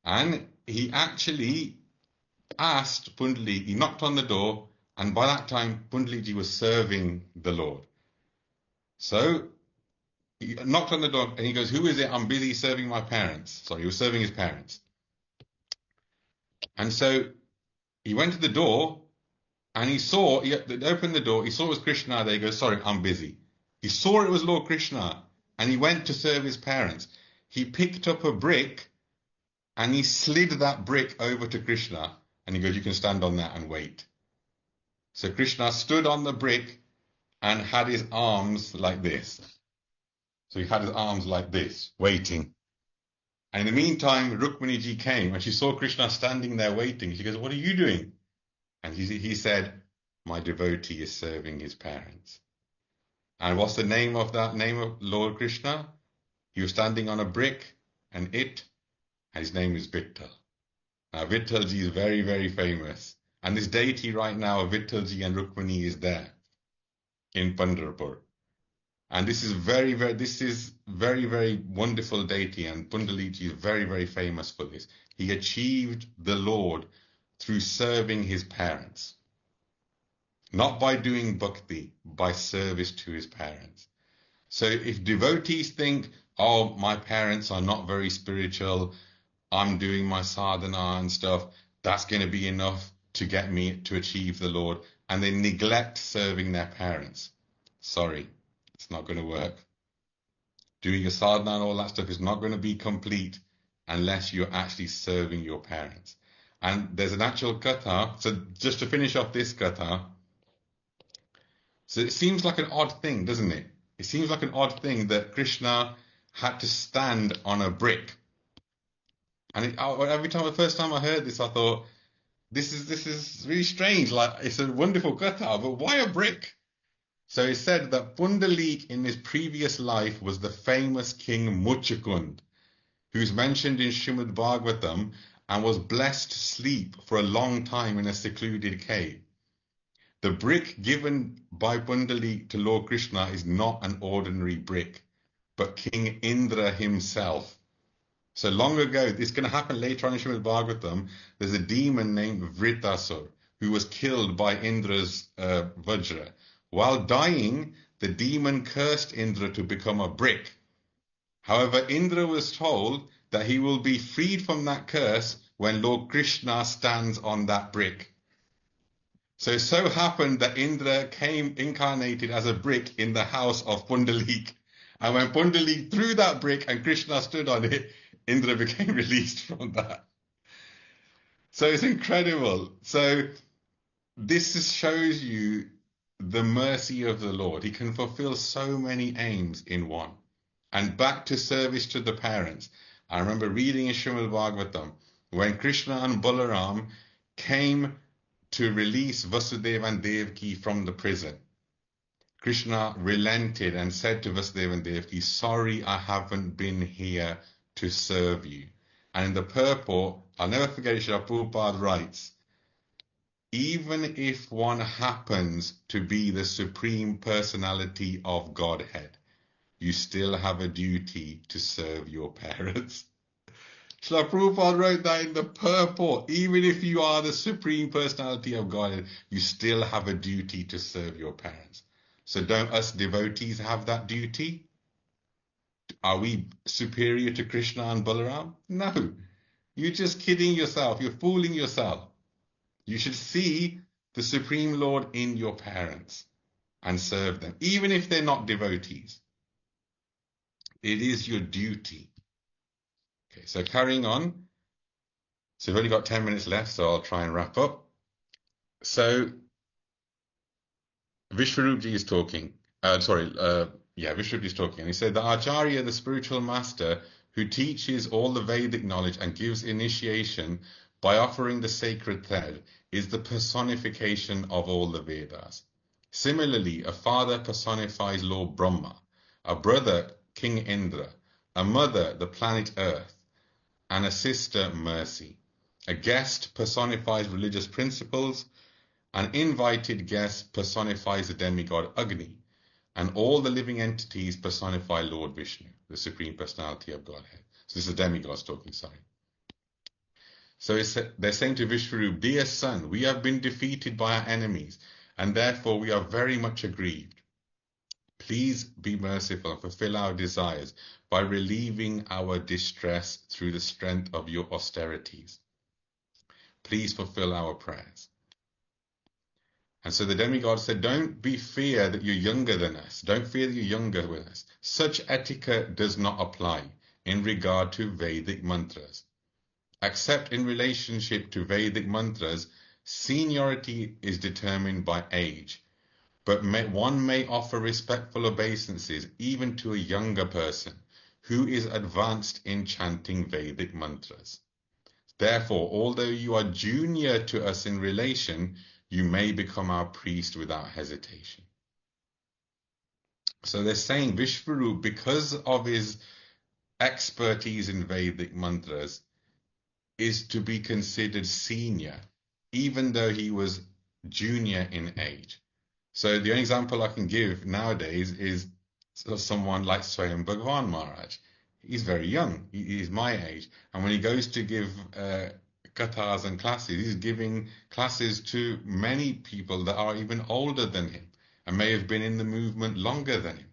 And he actually asked Pundalik, he knocked on the door, and by that time Pundaliji was serving the Lord. So he knocked on the door and he goes, who is it? I'm busy serving my parents. Sorry, he was serving his parents. And so he went to the door and he opened the door, he saw it was Krishna there. He goes, sorry, I'm busy. He saw it was Lord Krishna and he went to serve his parents. He picked up a brick and he slid that brick over to Krishna and he goes, you can stand on that and wait. So Krishna stood on the brick and had his arms like this. So he had his arms like this, waiting. And in the meantime, Rukmaniji came and she saw Krishna standing there waiting. She goes, what are you doing? And he said, my devotee is serving his parents. And what's the name of that name of Lord Krishna? He was standing on a brick and his name is Vittal. Now Vittalji is very, very famous. And this deity right now, Vittalji and Rukmani, is there in Pandharpur. And this is very, very wonderful deity, and Pundaliji is very, very famous for this. He achieved the Lord through serving his parents. Not by doing bhakti, by service to his parents. So if devotees think, oh, my parents are not very spiritual, I'm doing my sadhana and stuff, that's going to be enough to get me to achieve the Lord, and they neglect serving their parents. Sorry, it's not going to work. Doing your sadhana and all that stuff is not going to be complete unless you're actually serving your parents. And there's an actual katha. So just to finish off this katha, so it seems like an odd thing, doesn't it? It seems like an odd thing that Krishna had to stand on a brick. And the first time I heard this, I thought, this is really strange. Like, it's a wonderful katha, but why a brick? So it said that Pundalik in his previous life was the famous king Muchukund, who's mentioned in Srimad Bhagavatam and was blessed to sleep for a long time in a secluded cave. The brick given by Pundalik to Lord Krishna is not an ordinary brick, but King Indra himself. So long ago, it's going to happen later on in Srimad Bhagavatam, there's a demon named Vritasur who was killed by Indra's Vajra. While dying, the demon cursed Indra to become a brick. However, Indra was told that he will be freed from that curse when Lord Krishna stands on that brick. So it so happened that Indra came incarnated as a brick in the house of Pundalik. And when Pundalik threw that brick and Krishna stood on it, Indra became released from that. So it's incredible. So this shows you the mercy of the Lord. He can fulfill so many aims in one. And back to service to the parents. I remember reading in Srimad Bhagavatam, when Krishna and Balaram came to release Vasudeva and Devaki from the prison, Krishna relented and said to Vasudeva and Devaki, sorry, I haven't been here to serve you. And in the purport, I'll never forget it, Srila Prabhupada writes, even if one happens to be the Supreme Personality of Godhead, you still have a duty to serve your parents. Srila Prabhupada wrote that in the purport. Even if you are the Supreme Personality of Godhead, you still have a duty to serve your parents. So don't us devotees have that duty? Are we superior to Krishna and Balaram? No. You're just kidding yourself. You're fooling yourself. You should see the Supreme Lord in your parents and serve them, even if they're not devotees. It is your duty. Okay, so carrying on. So we've only got 10 minutes left, so I'll try and wrap up. So Vishwarupji is talking. Vishwarupji is talking, and he said that Acharya, the spiritual master, who teaches all the Vedic knowledge and gives initiation by offering the sacred thread, is the personification of all the Vedas. Similarly, a father personifies Lord Brahma, a brother King Indra, a mother the planet Earth, and a sister Mercy. A guest personifies religious principles, an invited guest personifies the demigod Agni, and all the living entities personify Lord Vishnu, the Supreme Personality of Godhead. So this is demigods talking, sorry. So they're saying to Vishvarup, dear son, we have been defeated by our enemies, and therefore we are very much aggrieved. Please be merciful and fulfill our desires by relieving our distress through the strength of your austerities. Please fulfill our prayers. And so the demigod said, don't be fear that you're younger than us. Don't fear that you're younger than us. Such etiquette does not apply in regard to Vedic mantras. Except in relationship to Vedic mantras, seniority is determined by age. But one may offer respectful obeisances even to a younger person who is advanced in chanting Vedic mantras. Therefore, although you are junior to us in relation, you may become our priest without hesitation. So they're saying Vishvarup, because of his expertise in Vedic mantras, is to be considered senior, even though he was junior in age. So the only example I can give nowadays is someone like Swayam Bhagwan Maharaj. He's very young. He's my age. And when he goes to give kathas and classes, he's giving classes to many people that are even older than him and may have been in the movement longer than him.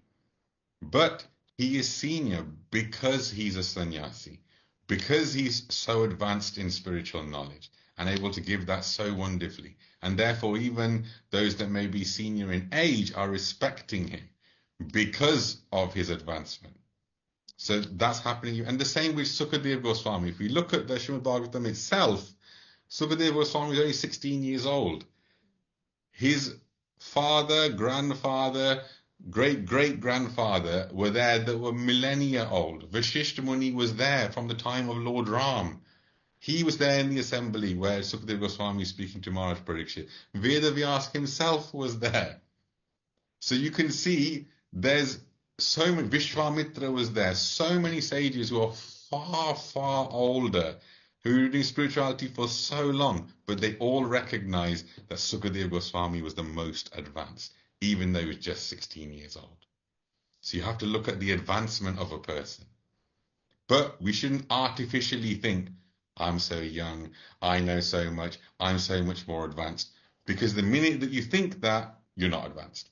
But he is senior because he's a sannyasi, because he's so advanced in spiritual knowledge and able to give that so wonderfully. And therefore, even those that may be senior in age are respecting him because of his advancement. So that's happening. And the same with Sukadeva Goswami. If we look at the Srimad Bhagavatam itself, Sukadeva Goswami was only 16 years old. His father, grandfather, great-great-grandfather were there that were millennia old. Vashishta Muni was there from the time of Lord Ram. He was there in the assembly where Sukadeva Goswami is speaking to Maharaj Parikshit. Vedavyas himself was there. So you can see there's so many, Vishwamitra was there, so many sages who are far, far older, who were doing spirituality for so long, but they all recognize that Sukadeva Goswami was the most advanced, even though he was just 16 years old. So you have to look at the advancement of a person. But we shouldn't artificially think, I'm so young, I know so much, I'm so much more advanced. Because the minute that you think that, you're not advanced.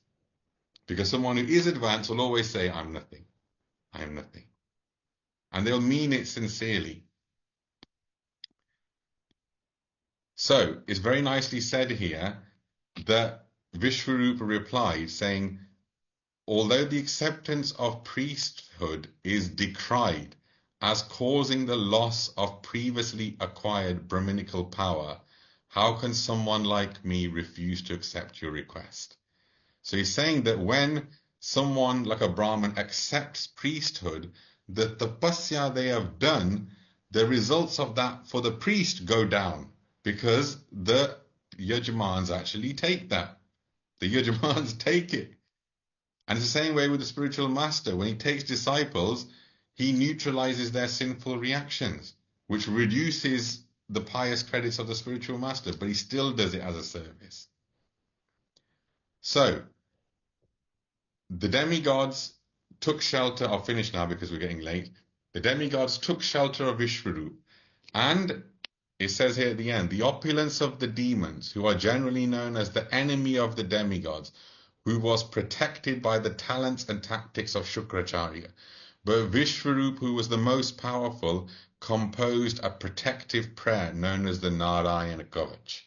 Because someone who is advanced will always say, I'm nothing. I am nothing. And they'll mean it sincerely. So it's very nicely said here that Vishvarupa replied saying, although the acceptance of priesthood is decried as causing the loss of previously acquired Brahminical power, how can someone like me refuse to accept your request? So he's saying that when someone like a Brahmin accepts priesthood, the tapasya they have done, the results of that for the priest go down because the yajamans actually take that. The yajamans take it. And it's the same way with the spiritual master. When he takes disciples, he neutralizes their sinful reactions, which reduces the pious credits of the spiritual master, but he still does it as a service. So, the demigods took shelter, I'll finish now because we're getting late. The demigods took shelter of Vishvarup. And it says here at the end, the opulence of the demons, who are generally known as the enemy of the demigods, who was protected by the talents and tactics of Shukracharya. But Vishvarup, who was the most powerful, composed a protective prayer known as the Narayana Kavach.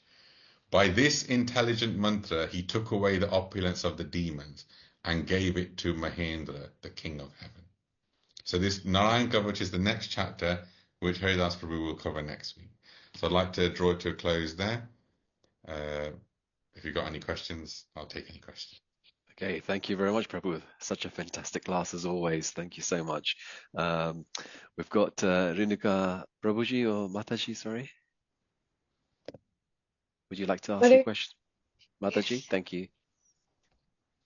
By this intelligent mantra, he took away the opulence of the demons and gave it to Mahendra, the king of heaven. So this Narayana Kavach is the next chapter, which Haridas Prabhu will cover next week. So I'd like to draw it to a close there. If you've got any questions, I'll take any questions. Okay, thank you very much, Prabhu. Such a fantastic class as always. Thank you so much. We've got Renuka Prabhuji or Mataji, sorry. Would you like to ask your Hare, question? Mataji, yes. thank you.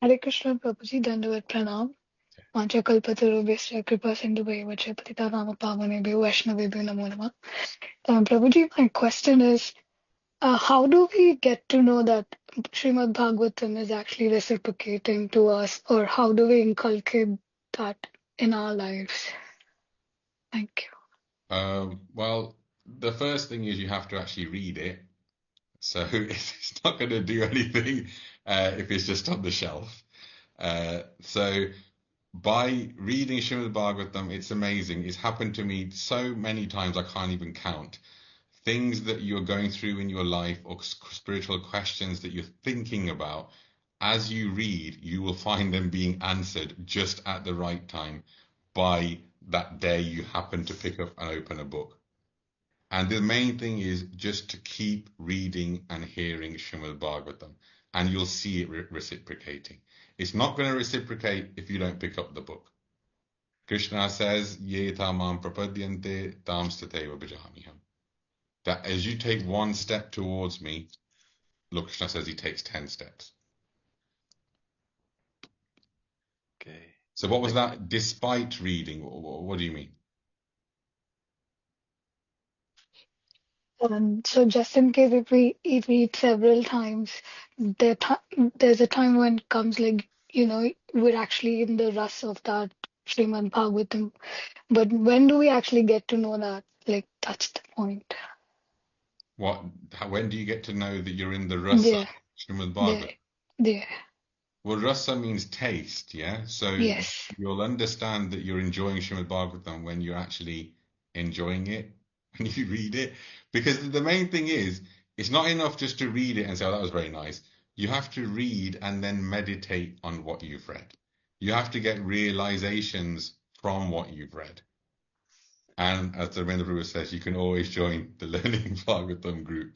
Hare Krishna Prabhuji, Dandavat Pranam. Pancha Kalpatarubhyasya Kripa Sindhubhaiva Cha Patitanam Pavanebhyo Vaishnavebhyo Namo Namah. Prabhuji, my question is, how do we get to know that Srimad Bhagavatam is actually reciprocating to us, or how do we inculcate that in our lives? Thank you. Well, the first thing is you have to actually read it. So it's not going to do anything if it's just on the shelf. So by reading Srimad Bhagavatam, it's amazing. It's happened to me so many times I can't even count. Things that you're going through in your life or spiritual questions that you're thinking about, as you read, you will find them being answered just at the right time by that day you happen to pick up and open a book. And the main thing is just to keep reading and hearing Srimad Bhagavatam, and you'll see it reciprocating. It's not going to reciprocate if you don't pick up the book. Krishna says, Ye tamam prapadyante tam stateva bhajamiham. That as you take one step towards me, look, Krishna says he takes 10 steps. Okay. So what was that? Despite reading, what do you mean? So just in case if we read several times, there's a time when it comes like, we're actually in the rush of that Srimad Bhagavatam. But when do we actually get to know that? Like, that's the point. When do you get to know that you're in the rasa, There, Srimad there, Bhagavatam? there. Well, rasa means taste, yeah? So Yes. you'll understand that you're enjoying Srimad Bhagavatam when you're actually enjoying it, when you read it. Because the main thing is, it's not enough just to read it and say, oh, that was very nice. You have to read and then meditate on what you've read. You have to get realizations from what you've read. And as the Ramendra Prabhu says, you can always join the Learning Bhagavatam group.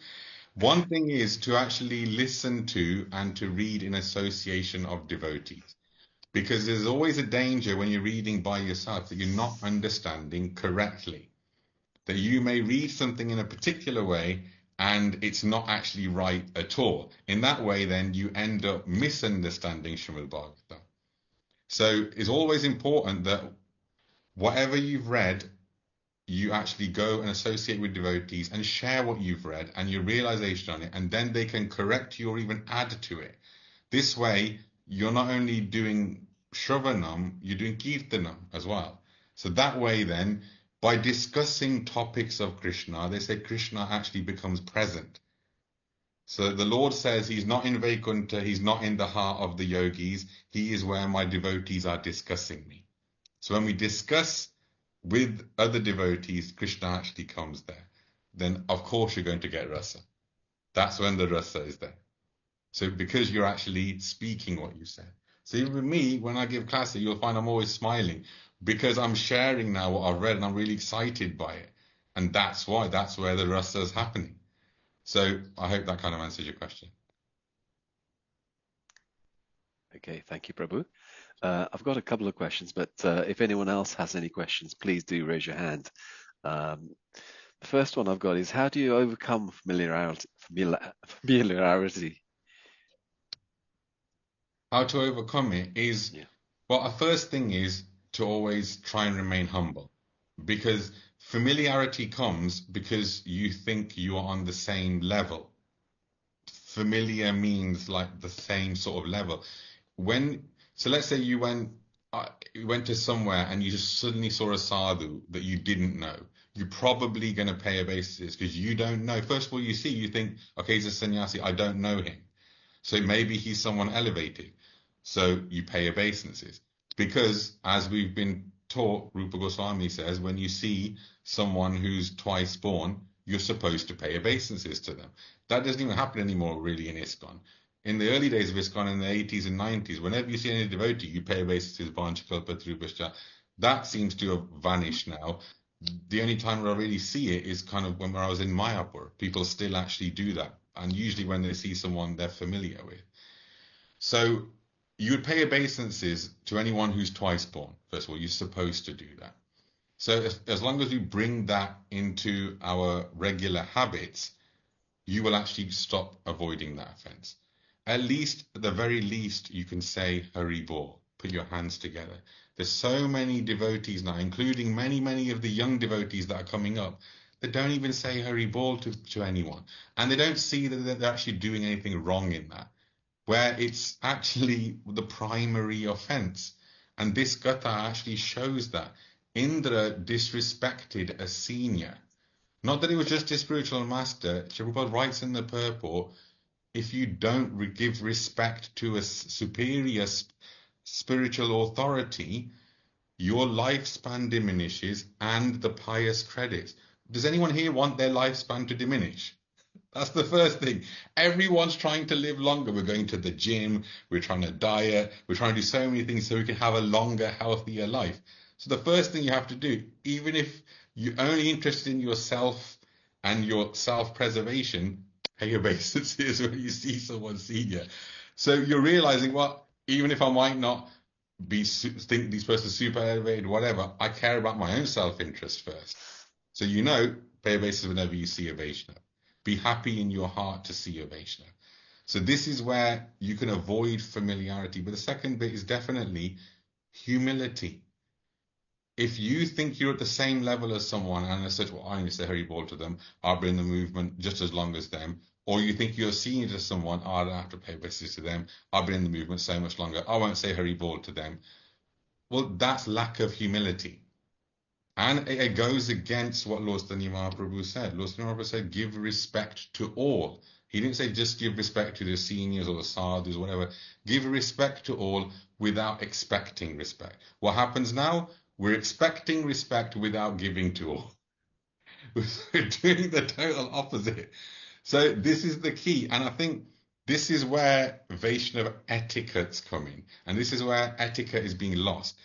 One thing is to actually listen to and to read in association of devotees, because there's always a danger when you're reading by yourself that you're not understanding correctly, that you may read something in a particular way and it's not actually right at all. In that way, then you end up misunderstanding Srimad Bhagavatam. So it's always important that whatever you've read, you actually go and associate with devotees and share what you've read and your realization on it, and then they can correct you or even add to it. This way, you're not only doing Shravanam, you're doing Kirtanam as well. So that way then, by discussing topics of Krishna, they say Krishna actually becomes present. So the Lord says he's not in Vaikuntha, he's not in the heart of the yogis, he is where my devotees are discussing me. So when we discuss with other devotees, Krishna actually comes there. Then of course you're going to get rasa. That's when the rasa is there. So because you're actually speaking what you said. So even with me, when I give classes, you'll find I'm always smiling because I'm sharing now what I've read and I'm really excited by it. And that's why, that's where the rasa is happening. So I hope that kind of answers your question. Okay, thank you, Prabhu. I've got a couple of questions, but if anyone else has any questions, please do raise your hand. The first one I've got is, how do you overcome familiarity? How to overcome it is, well, our first thing is to always try and remain humble, because familiarity comes because you think you are on the same level. Familiar means like the same sort of level. So let's say you went to somewhere and you just suddenly saw a sadhu that you didn't know. You're probably going to pay obeisances because you don't know. First of all, you think, okay, he's a sannyasi, I don't know him. So maybe he's someone elevated. So you pay obeisances. Because as we've been taught, Rupa Goswami says, when you see someone who's twice born, you're supposed to pay obeisances to them. That doesn't even happen anymore really in ISKCON. In the early days of ISKCON in the 80s and 90s, whenever you see any devotee, you pay obeisances, Vanchakalpatarubhascha. That seems to have vanished now. The only time where I really see it is kind of when I was in Mayapur. People still actually do that. And usually when they see someone they're familiar with. So you would pay obeisances to anyone who's twice born. First of all, you're supposed to do that. So as long as we bring that into our regular habits, you will actually stop avoiding that offense. At least, at the very least, you can say Hari Bol, put your hands together. There's so many devotees now, including many of the young devotees that are coming up, that don't even say Hari Bol to anyone. And they don't see that they're actually doing anything wrong in that, where it's actually the primary offense. And this Gatha actually shows that Indra disrespected a senior. Not that it was just his spiritual master. Prabhupada writes in the purport, if you don't give respect to a superior spiritual authority, your lifespan diminishes and the pious credits. Does anyone here want their lifespan to diminish? That's the first thing. Everyone's trying to live longer. We're going to the gym, we're trying to diet, we're trying to do so many things so we can have a longer, healthier life. So the first thing you have to do, even if you're only interested in yourself and your self-preservation, pay obeisances when you see someone senior. So you're realizing, well, even if I might not think these persons super elevated, whatever, I care about my own self-interest first. So pay obeisance whenever you see a Vaishnava. Be happy in your heart to see a Vaishnava. So this is where you can avoid familiarity. But the second bit is definitely humility. If you think you're at the same level as someone and as such, well, I'm going to say Hari Bol to them, I'll be in the movement just as long as them, or you think you're senior to someone, I don't have to pay obeisances to them, I've been in the movement so much longer, I won't say Hari Bol to them. Well, that's lack of humility. And it goes against what Lord Chaitanya Mahaprabhu said. Lord Chaitanya Mahaprabhu said, give respect to all. He didn't say just give respect to the seniors or the sadhus or whatever. Give respect to all without expecting respect. What happens now? We're expecting respect without giving to all. We're doing the total opposite. So this is the key. And I think this is where Vaishnava etiquettes come in. And this is where etiquette is being lost.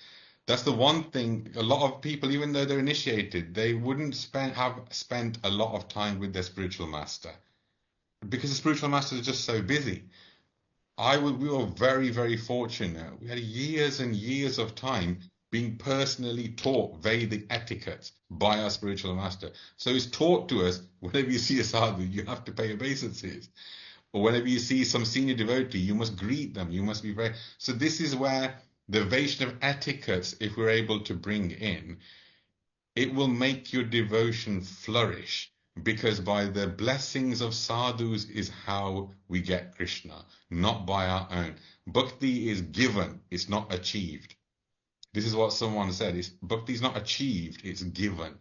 That's the one thing, a lot of people, even though they're initiated, they wouldn't have spent a lot of time with their spiritual master because the spiritual master is just so busy. We were very, very fortunate. We had years and years of time being personally taught Vedic etiquette by our spiritual master. So he's taught to us, whenever you see a sadhu, you have to pay obeisances. Or whenever you see some senior devotee, you must greet them. You must be very... So this is where the Vaishnava etiquettes, if we're able to bring in, it will make your devotion flourish, because by the blessings of sadhus is how we get Krishna, not by our own. Bhakti is given, it's not achieved. This is what someone said, bhakti is not achieved, it's given.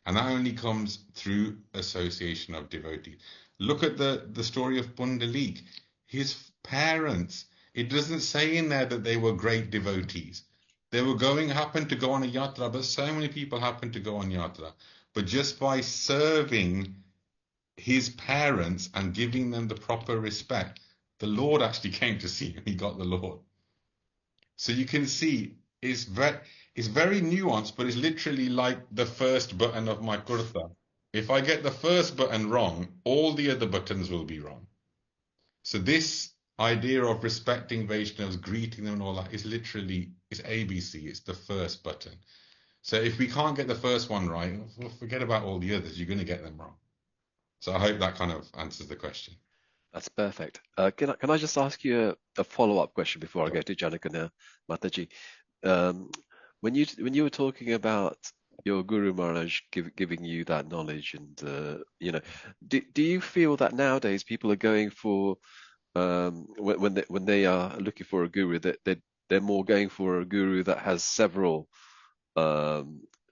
And that only comes through association of devotees. Look at the story of Pundalik. His parents, it doesn't say in there that they were great devotees. They were happened to go on a yatra, but so many people happened to go on yatra. But just by serving his parents and giving them the proper respect, the Lord actually came to see him. He got the Lord. So you can see it's very nuanced, but it's literally like the first button of my kurta. If I get the first button wrong, all the other buttons will be wrong. So this idea of respecting Vaishnavas, greeting them and all that is literally, it's ABC, it's the first button. So if we can't get the first one right, well, forget about all the others, you're going to get them wrong. So I hope that kind of answers the question. That's perfect. Can I just ask you a follow-up question before I go to Janakana Mataji? When you were talking about your Guru Maharaj giving you that knowledge, and do you feel that nowadays people are going for when they are looking for a guru, that they're more going for a guru that has several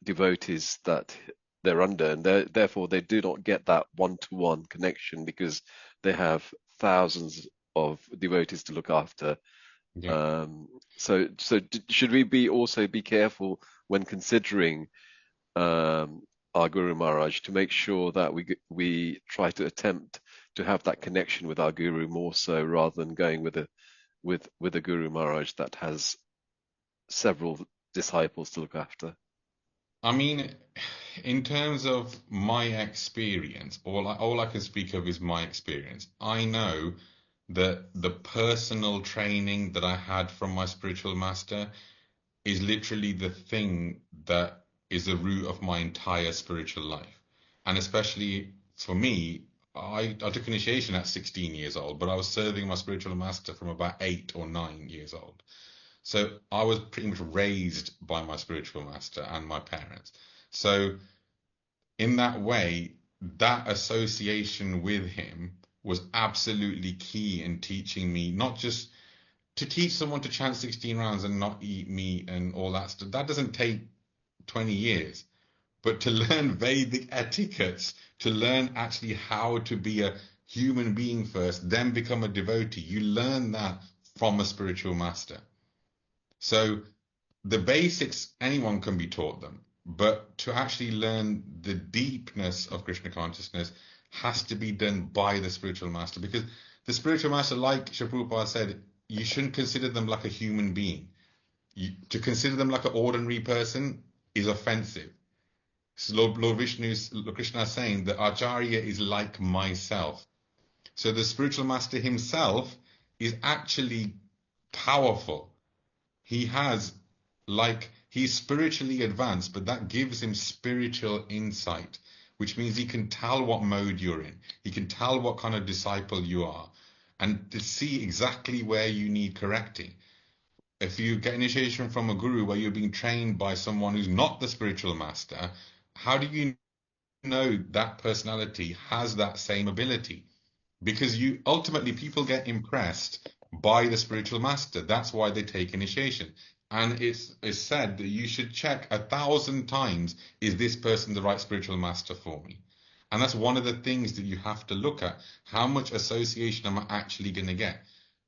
devotees that they're under, and therefore they do not get that one-to-one connection because they have thousands of devotees to look after. Yeah. So should we also be careful when considering our Guru Maharaj to make sure that we try to attempt to have that connection with our Guru more so, rather than going with a Guru Maharaj that has several disciples to look after? I mean, in terms of my experience, all I can speak of is my experience. I know the personal training that I had from my spiritual master is literally the thing that is the root of my entire spiritual life. And especially for me, I took initiation at 16 years old, but I was serving my spiritual master from about 8 or 9 years old. So I was pretty much raised by my spiritual master and my parents. So in that way, that association with him was absolutely key in teaching me, not just to teach someone to chant 16 rounds and not eat meat and all that stuff. That doesn't take 20 years. But to learn Vedic etiquettes, to learn actually how to be a human being first, then become a devotee, you learn that from a spiritual master. So the basics, anyone can be taught them, but to actually learn the deepness of Krishna consciousness has to be done by the spiritual master, because the spiritual master, like Srila Prabhupada said, you shouldn't consider them like a human being. To consider them like an ordinary person is offensive. So Lord Krishna is saying that Acharya is like myself. So the spiritual master himself is actually powerful. He's spiritually advanced, but that gives him spiritual insight, which means he can tell what mode you're in. He can tell what kind of disciple you are, and to see exactly where you need correcting. If you get initiation from a guru where you're being trained by someone who's not the spiritual master, how do you know that personality has that same ability? Because ultimately people get impressed by the spiritual master. That's why they take initiation. And it's said that you should check 1,000 times, is this person the right spiritual master for me? And that's one of the things that you have to look at. How much association am I actually going to get?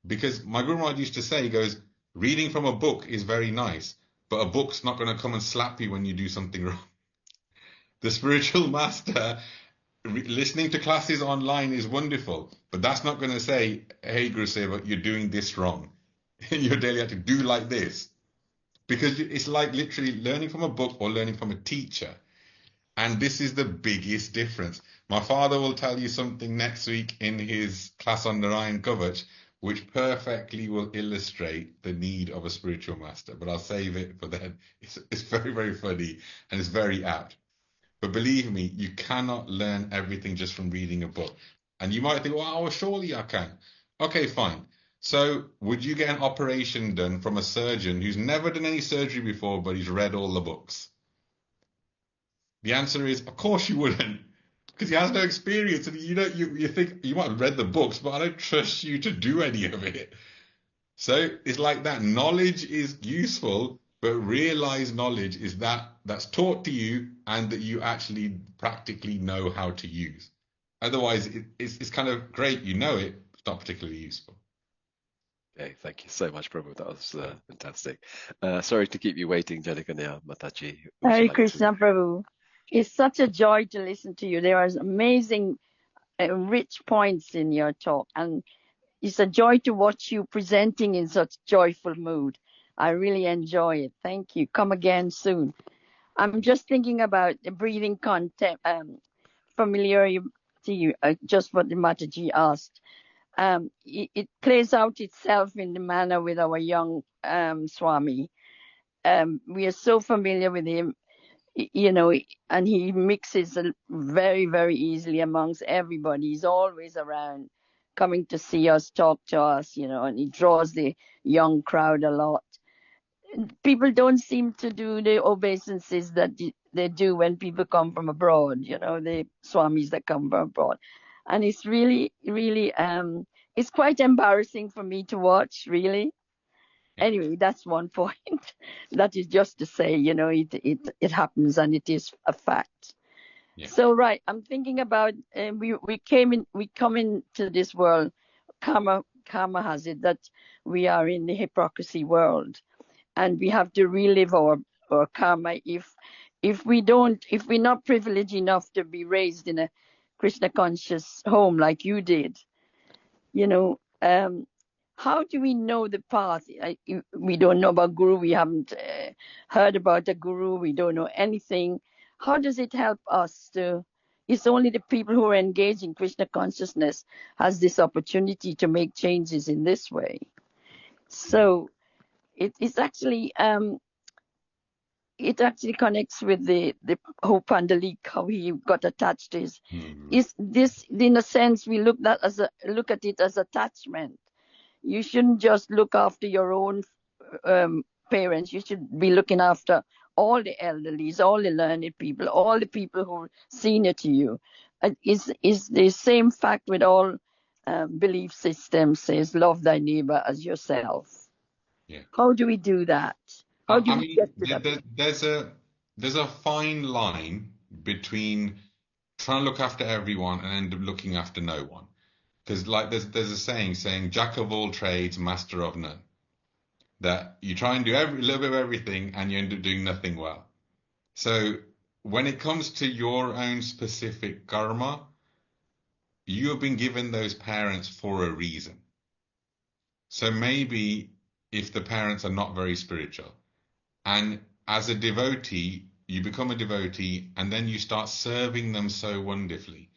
Because my Guru Maharaj used to say, he goes, reading from a book is very nice, but a book's not going to come and slap you when you do something wrong. The spiritual master, listening to classes online is wonderful, but that's not going to say, hey, Gurusevak, you're doing this wrong. Your daily have to do like this. Because it's like literally learning from a book or learning from a teacher. And this is the biggest difference. My father will tell you something next week in his class on Narayan Kavach, which perfectly will illustrate the need of a spiritual master. But I'll save it for then. It's very, very funny and it's very apt. But believe me, you cannot learn everything just from reading a book. And you might think, well, surely I can. Okay, fine. So would you get an operation done from a surgeon who's never done any surgery before, but he's read all the books? The answer is, of course you wouldn't, because he has no experience. And you think you might have read the books, but I don't trust you to do any of it. So it's like that. Knowledge is useful, but realized knowledge is that's taught to you and that you actually practically know how to use. Otherwise, it's kind of great, you know it, but not particularly useful. Okay, thank you so much, Prabhu. That was fantastic. Sorry to keep you waiting, Janikanya Mataji. Hare Krishna, Prabhu. It's such a joy to listen to you. There are amazing, rich points in your talk, and it's a joy to watch you presenting in such joyful mood. I really enjoy it. Thank you. Come again soon. I'm just thinking about the breathing familiarity, just what the Mataji asked. It plays out itself in the manner with our young Swami. We are so familiar with him, and he mixes very, very easily amongst everybody. He's always around, coming to see us, talk to us, and he draws the young crowd a lot. People don't seem to do the obeisances that they do when people come from abroad, the swamis that come from abroad. And it's really, really, it's quite embarrassing for me to watch, really. Anyway, that's one point. That is just to say, it happens and it is a fact. Yeah. So, right, I'm thinking about, we come into this world, karma has it that we are in the hypocrisy world. And we have to relive our karma if we're not privileged enough to be raised in a Krishna conscious home like you did. How do we know the path? We don't know about guru. We haven't heard about a guru. We don't know anything. How does it help us to It's only the people who are engaged in Krishna consciousness has this opportunity to make changes in this way. So it's actually it actually connects with the whole Pandalik, how he got attached to his. Is this, in a sense, we look at it as attachment. You shouldn't just look after your own parents. You should be looking after all the elderlies, all the learned people, all the people who are senior to you. Is the same fact with all belief systems, says love thy neighbor as yourself. Yeah. How do we do that? How do I we mean, get to that? there's a fine line between trying to look after everyone and end up looking after no one. Because like there's a saying jack of all trades, master of none. That you try and do a little bit of everything and you end up doing nothing well. So when it comes to your own specific karma, you have been given those parents for a reason. So maybe if the parents are not very spiritual, and as a devotee, you become a devotee and then you start serving them so wonderfully,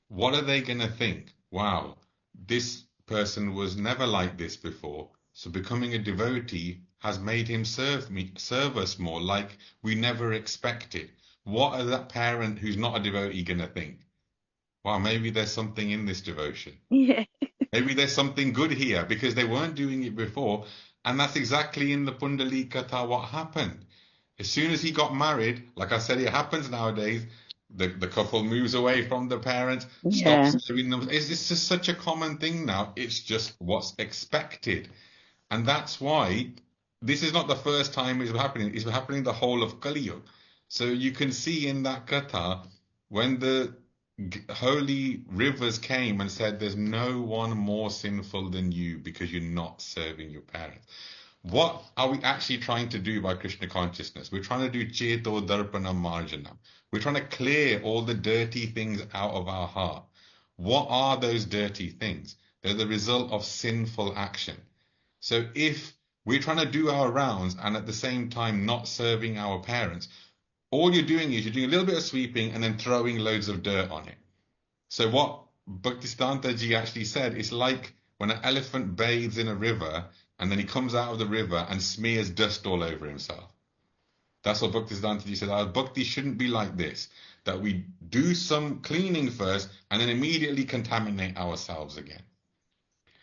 what are they going to think? Wow, this person was never like this before. So becoming a devotee has made him serve us more like we never expected. What are that parent who's not a devotee going to think? Wow, maybe there's something in this devotion. Yeah. Maybe there's something good here because they weren't doing it before. And that's exactly in the Pundalika Katha what happened. As soon as he got married, like I said, it happens nowadays. The couple moves away from the parents, stops serving them. It's just such a common thing now. It's just what's expected. And that's why this is not the first time it's happening. It's happening the whole of Kali Yuga. So you can see in that Katha, when the holy rivers came and said, there's no one more sinful than you because you're not serving your parents. What are we actually trying to do by Krishna consciousness? We're trying to do Cheto Darpana Marjanam. We're trying to clear all the dirty things out of our heart. What are those dirty things? They're the result of sinful action. So if we're trying to do our rounds and at the same time not serving our parents, all you're doing is you're doing a little bit of sweeping and then throwing loads of dirt on it. So what Bhaktisiddhanta Ji actually said, it's like when an elephant bathes in a river and then he comes out of the river and smears dust all over himself. That's what Bhaktisiddhanta Ji said. Our bhakti shouldn't be like this, that we do some cleaning first and then immediately contaminate ourselves again.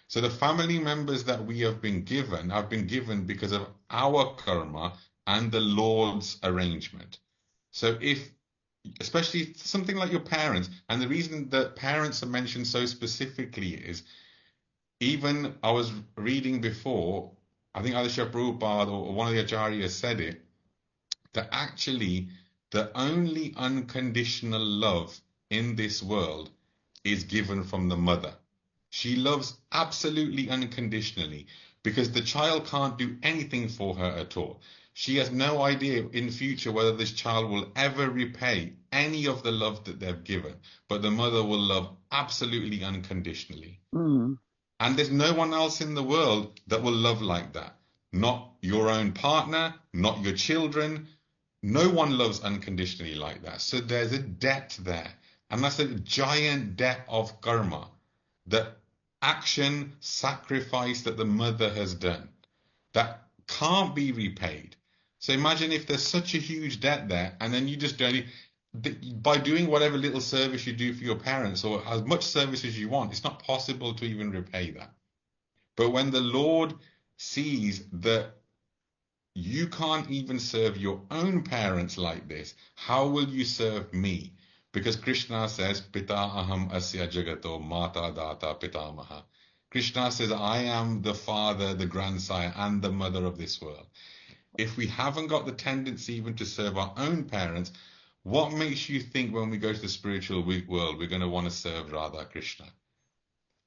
So the family members that we have been given because of our karma and the Lord's arrangement. So if, especially something like your parents, and the reason that parents are mentioned so specifically is, even I was reading before, I think either Srila Prabhupada or one of the Acharyas said it, that actually the only unconditional love in this world is given from the mother. She loves absolutely unconditionally because the child can't do anything for her at all. She has no idea in future whether this child will ever repay any of the love that they've given, but the mother will love absolutely unconditionally. And there's no one else in the world that will love like that. Not your own partner, not your children. No one loves unconditionally like that. So there's a debt there. And that's a giant debt of karma. The action, sacrifice that the mother has done, that can't be repaid. So imagine if there's such a huge debt there, and then you just don't, by doing whatever little service you do for your parents, or as much service as you want, it's not possible to even repay that. But when the Lord sees that you can't even serve your own parents like this, how will you serve me? Because Krishna says, Pita aham asya jagato mata data pitamaha. Krishna says, I am the father, the grandsire, and the mother of this world. If we haven't got the tendency even to serve our own parents, what makes you think when we go to the spiritual world, we're going to want to serve Radha Krishna?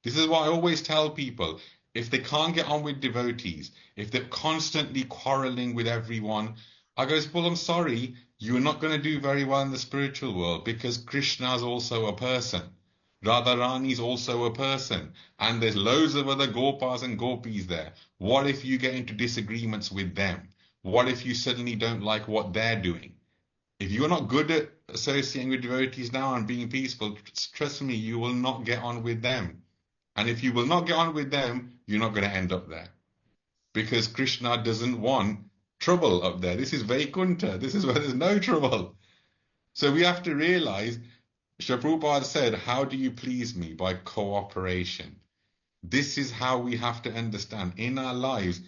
This is what I always tell people. If they can't get on with devotees, if they're constantly quarreling with everyone, I go, well, I'm sorry, you're not going to do very well in the spiritual world because Krishna is also a person. Radharani is also a person. And there's loads of other Gopas and Gopis there. What if you get into disagreements with them? What if you suddenly don't like what they're doing? If you're not good at associating with devotees now and being peaceful, trust me, you will not get on with them. And if you will not get on with them, you're not going to end up there. Because Krishna doesn't want trouble up there. This is Vaikuntha. This is where there's no trouble. So we have to realize, Srila Prabhupada said, how do you please me? By cooperation. This is how we have to understand in our lives.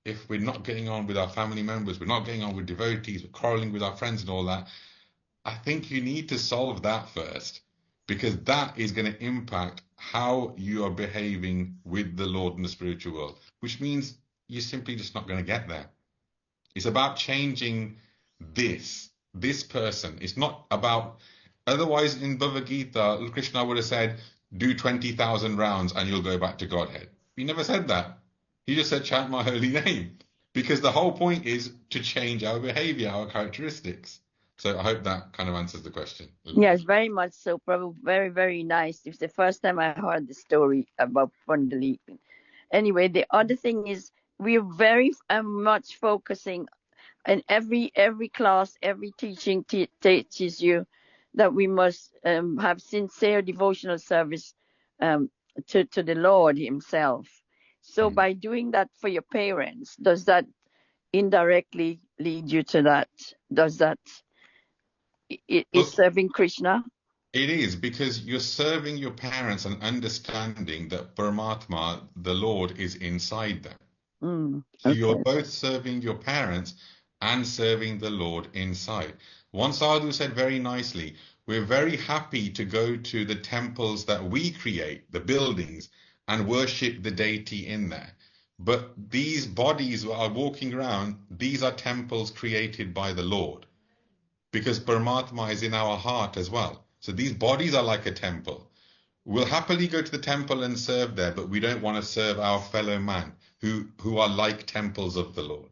If we're not getting on with our family members, we're not getting on with devotees, we're quarreling with our friends and all that, I think you need to solve that first, because that is going to impact how you are behaving with the Lord in the spiritual world, which means you're simply just not going to get there. It's about changing this person. It's not about, otherwise in Bhagavad Gita, Krishna would have said, do 20,000 rounds and you'll go back to Godhead. He never said that. He just said, chant my holy name. Because the whole point is to change our behavior, our characteristics. So I hope that kind of answers the question. Yes, very much so, Prabhu. Very, very nice. It's the first time I heard the story about Pundalik. Anyway, the other thing is we're very much focusing, and every class, every teaching teaches you that we must have sincere devotional service to the Lord himself. So by doing that for your parents, does that indirectly lead you to that? Does that is serving Krishna? It is, because you're serving your parents and understanding that Paramatma, the Lord, is inside them. So you're both serving your parents and serving the Lord inside. One sadhu said very nicely, we're very happy to go to the temples that we create, the buildings, and worship the deity in there. But these bodies that are walking around, these are temples created by the Lord, because Paramatma is in our heart as well. So these bodies are like a temple. We'll happily go to the temple and serve there, but we don't want to serve our fellow man who are like temples of the Lord,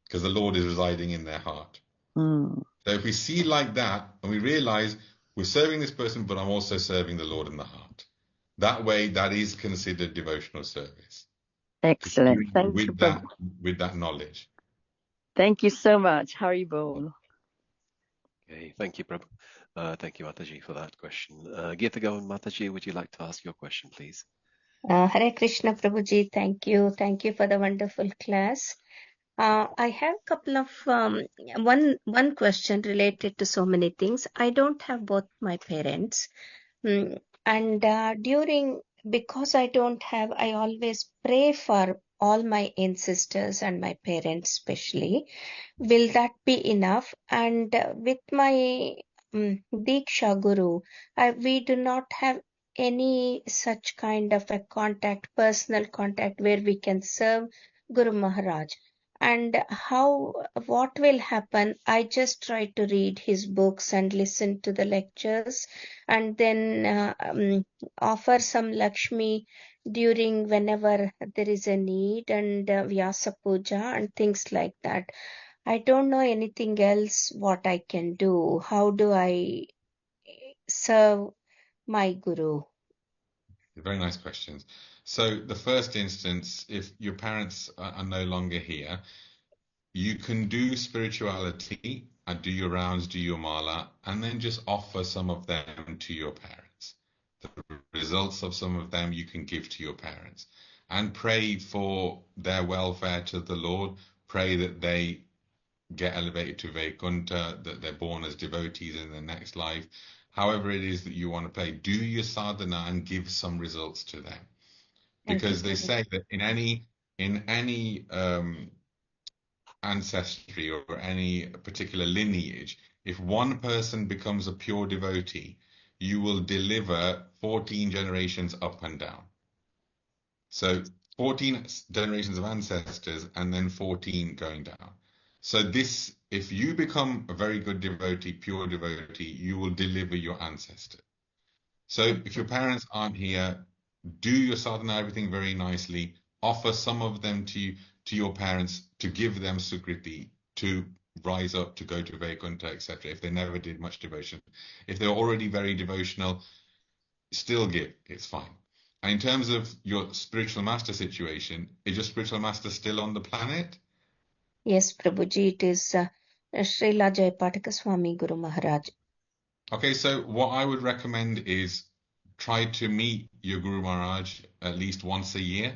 because the Lord is residing in their heart. So if we see like that and we realize we're serving this person, but I'm also serving the Lord in the heart, that way that is considered devotional service. Excellent. Thank you, Prabhu. With that knowledge. Thank you so much. Haribol. Okay, thank you, Prabhu. Thank you, Mataji, for that question. Geeta Gawan, Mataji, would you like to ask your question, please? Hare Krishna, Prabhuji. Thank you. Thank you for the wonderful class. I have a couple of one question related to so many things. I don't have both my parents, and because I don't have, I always pray for all my ancestors and my parents especially. Will that be enough? And with my Diksha Guru, we do not have any such kind of a personal contact where we can serve Guru Maharaj. And what will happen? I just try to read his books and listen to the lectures, and then offer some Lakshmi during whenever there is a need, and Vyasa Puja and things like that. I don't know anything else what I can do. How do I serve my Guru? Very nice questions. So the first instance, if your parents are no longer here, you can do spirituality and do your rounds, do your mala, and then just offer some of them to your parents. The results of some of them you can give to your parents, and pray for their welfare to the Lord. Pray that they get elevated to Vaikuntha, that they're born as devotees in the next life. However it is that you want to pray, do your sadhana and give some results to them. Because they say that in any ancestry or any particular lineage, if one person becomes a pure devotee, you will deliver 14 generations up and down. So 14 generations of ancestors and then 14 going down. So this, if you become a very good devotee, pure devotee, you will deliver your ancestor. So if your parents aren't here, do your sadhana, everything very nicely, offer some of them to your parents to give them sukriti, to rise up, to go to Vaikuntha, etc. If they never did much devotion. If they're already very devotional, still give, it's fine. And in terms of your spiritual master situation, is your spiritual master still on the planet? Yes, Prabhuji, it is Srila Jayapataka Swami Guru Maharaj. Okay, so what I would recommend is try to meet your Guru Maharaj at least once a year.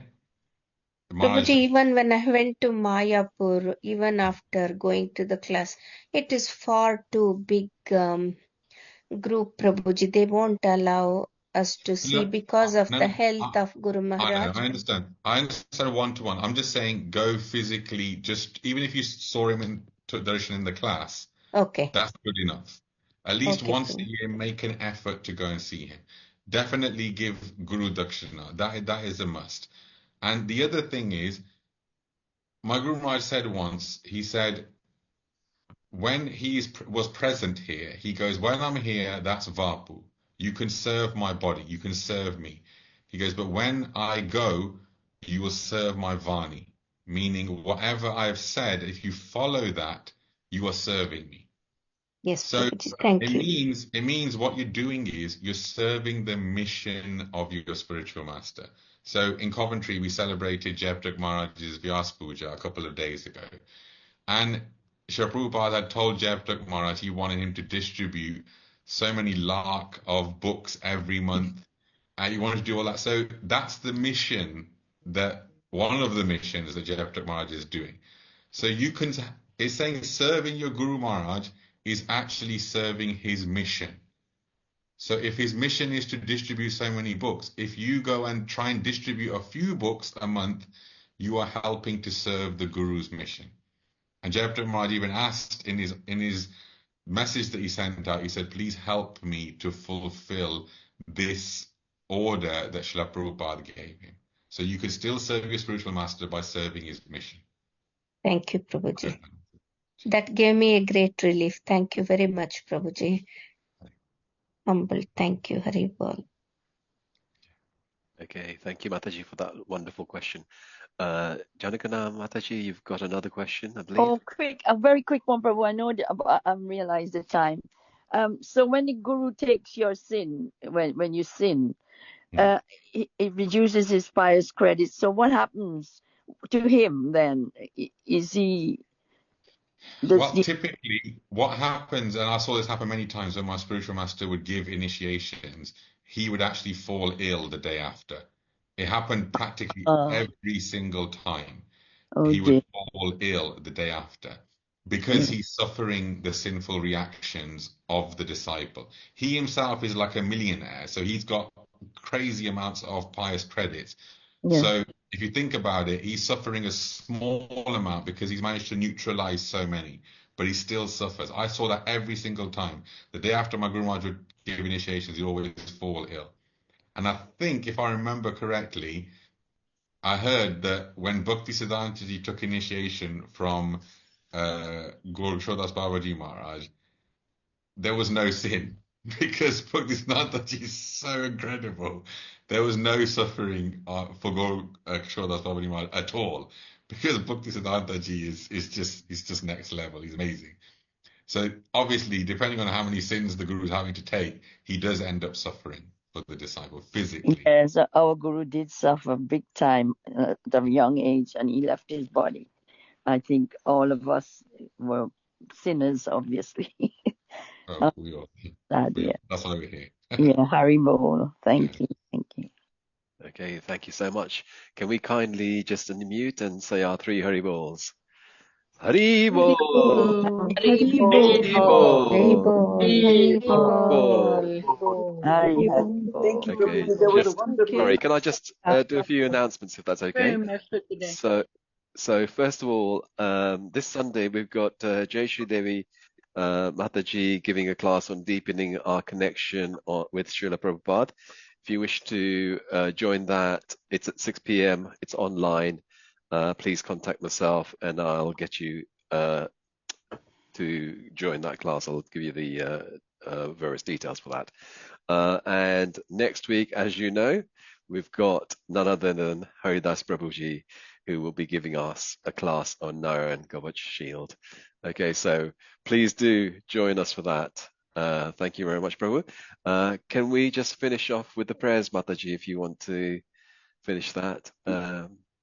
The Maharaj, Prabhuji, even when I went to Mayapur, even after going to the class, it is far too big group, Prabhuji. They won't allow us to see look, because of no, the health of Guru I know, Maharaj. I understand. I understand one-to-one. I'm just saying go physically, just even if you saw him in took darshan in the class, Okay. that's good enough. At least Okay, once a Prabhuji. year, make an effort to go and see him. Definitely give Guru Dakshina. That is a must. And the other thing is, my Guru Maharaj said once, he said, when was present here, he goes, when I'm here, that's Vapu. You can serve my body, you can serve me. He goes, but when I go, you will serve my Vani, meaning whatever I have said, if you follow that, you are serving me. Yes, So Prabhuji. Thank you. it means what you're doing is you're serving the mission of your spiritual master. So in Coventry, we celebrated Jayapataka Maharaj's Vyas Puja a couple of days ago. And Srila Prabhupada had told Jayapataka Maharaj he wanted him to distribute so many lakh of books every month. And he wanted to do all that. So that's the mission that one of the missions that Jayapataka Maharaj is doing. So it's saying serving your Guru Maharaj is actually serving his mission. So if his mission is to distribute so many books, if you go and try and distribute a few books a month, you are helping to serve the Guru's mission. And Jayapataka Maharaj even asked in his message that he sent out, he said, please help me to fulfill this order that Srila Prabhupada gave him. So you can still serve your spiritual master by serving his mission. Thank you, Prabhuji. That gave me a great relief. Thank you very much, Prabhuji. Humble. Thank you, Hari Bol. Okay, thank you, Mataji, for that wonderful question. Janakana Mataji, you've got another question, I believe. Oh, a very quick one, Prabhu. I know I realize the time. So when the Guru takes your sin, when you sin, it reduces his pious credit. So what happens to him then? Is he? Well, typically, what happens, and I saw this happen many times when my spiritual master would give initiations, he would actually fall ill the day after. It happened practically every single time. He would fall ill the day after because he's suffering the sinful reactions of the disciple. He himself is like a millionaire, so he's got crazy amounts of pious credits. So if you think about it, he's suffering a small amount because he's managed to neutralize so many, but he still suffers. I saw that every single time. The day after my Guru Maharaj would give initiations, he'd always fall ill. And I think, if I remember correctly, I heard that when Bhaktisiddhantaji took initiation from Guru Shodas Babaji Maharaj, there was no sin because Bhaktisiddhantaji is so incredible. There was no suffering for Guru Shodas Babaji Maharaj at all because Bhaktisiddhantaji is just next level. He's amazing. So obviously, depending on how many sins the Guru is having to take, he does end up suffering for the disciple physically. Yes, our Guru did suffer big time at a young age, and he left his body. I think all of us were sinners, obviously. We are. That's why we're here. Yeah, Hari Bol. Thank you. Okay, thank you so much. Can we kindly just unmute and say our 3 Hari Bols? Hari Bol! Hari Bol. Hari Bol. Hari Thank you, Okay, Prabhuji. That was a wonderful. sorry, can I just do a few announcements if that's okay? Very much for today. So first of all, this Sunday we've got Jai Shri Devi Mataji giving a class on deepening our connection with Srila Prabhupada. If you wish to join that, it's at 6 p.m. It's online. Please contact myself and I'll get you to join that class. I'll give you the various details for that. And next week, as you know, we've got none other than Haridas Prabhuji, who will be giving us a class on Narayan Kavach Shield. Okay, so please do join us for that. Thank you very much, Prabhu. Can we just finish off with the prayers, Mataji, if you want to finish that?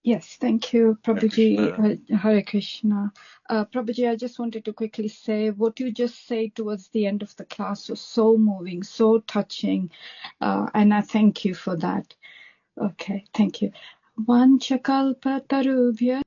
Yes, thank you, Hare Prabhuji. Krishna. Hare Krishna. Prabhuji, I just wanted to quickly say what you just said towards the end of the class was so moving, so touching, and I thank you for that. Okay, thank you. Vanchakalpatarubhya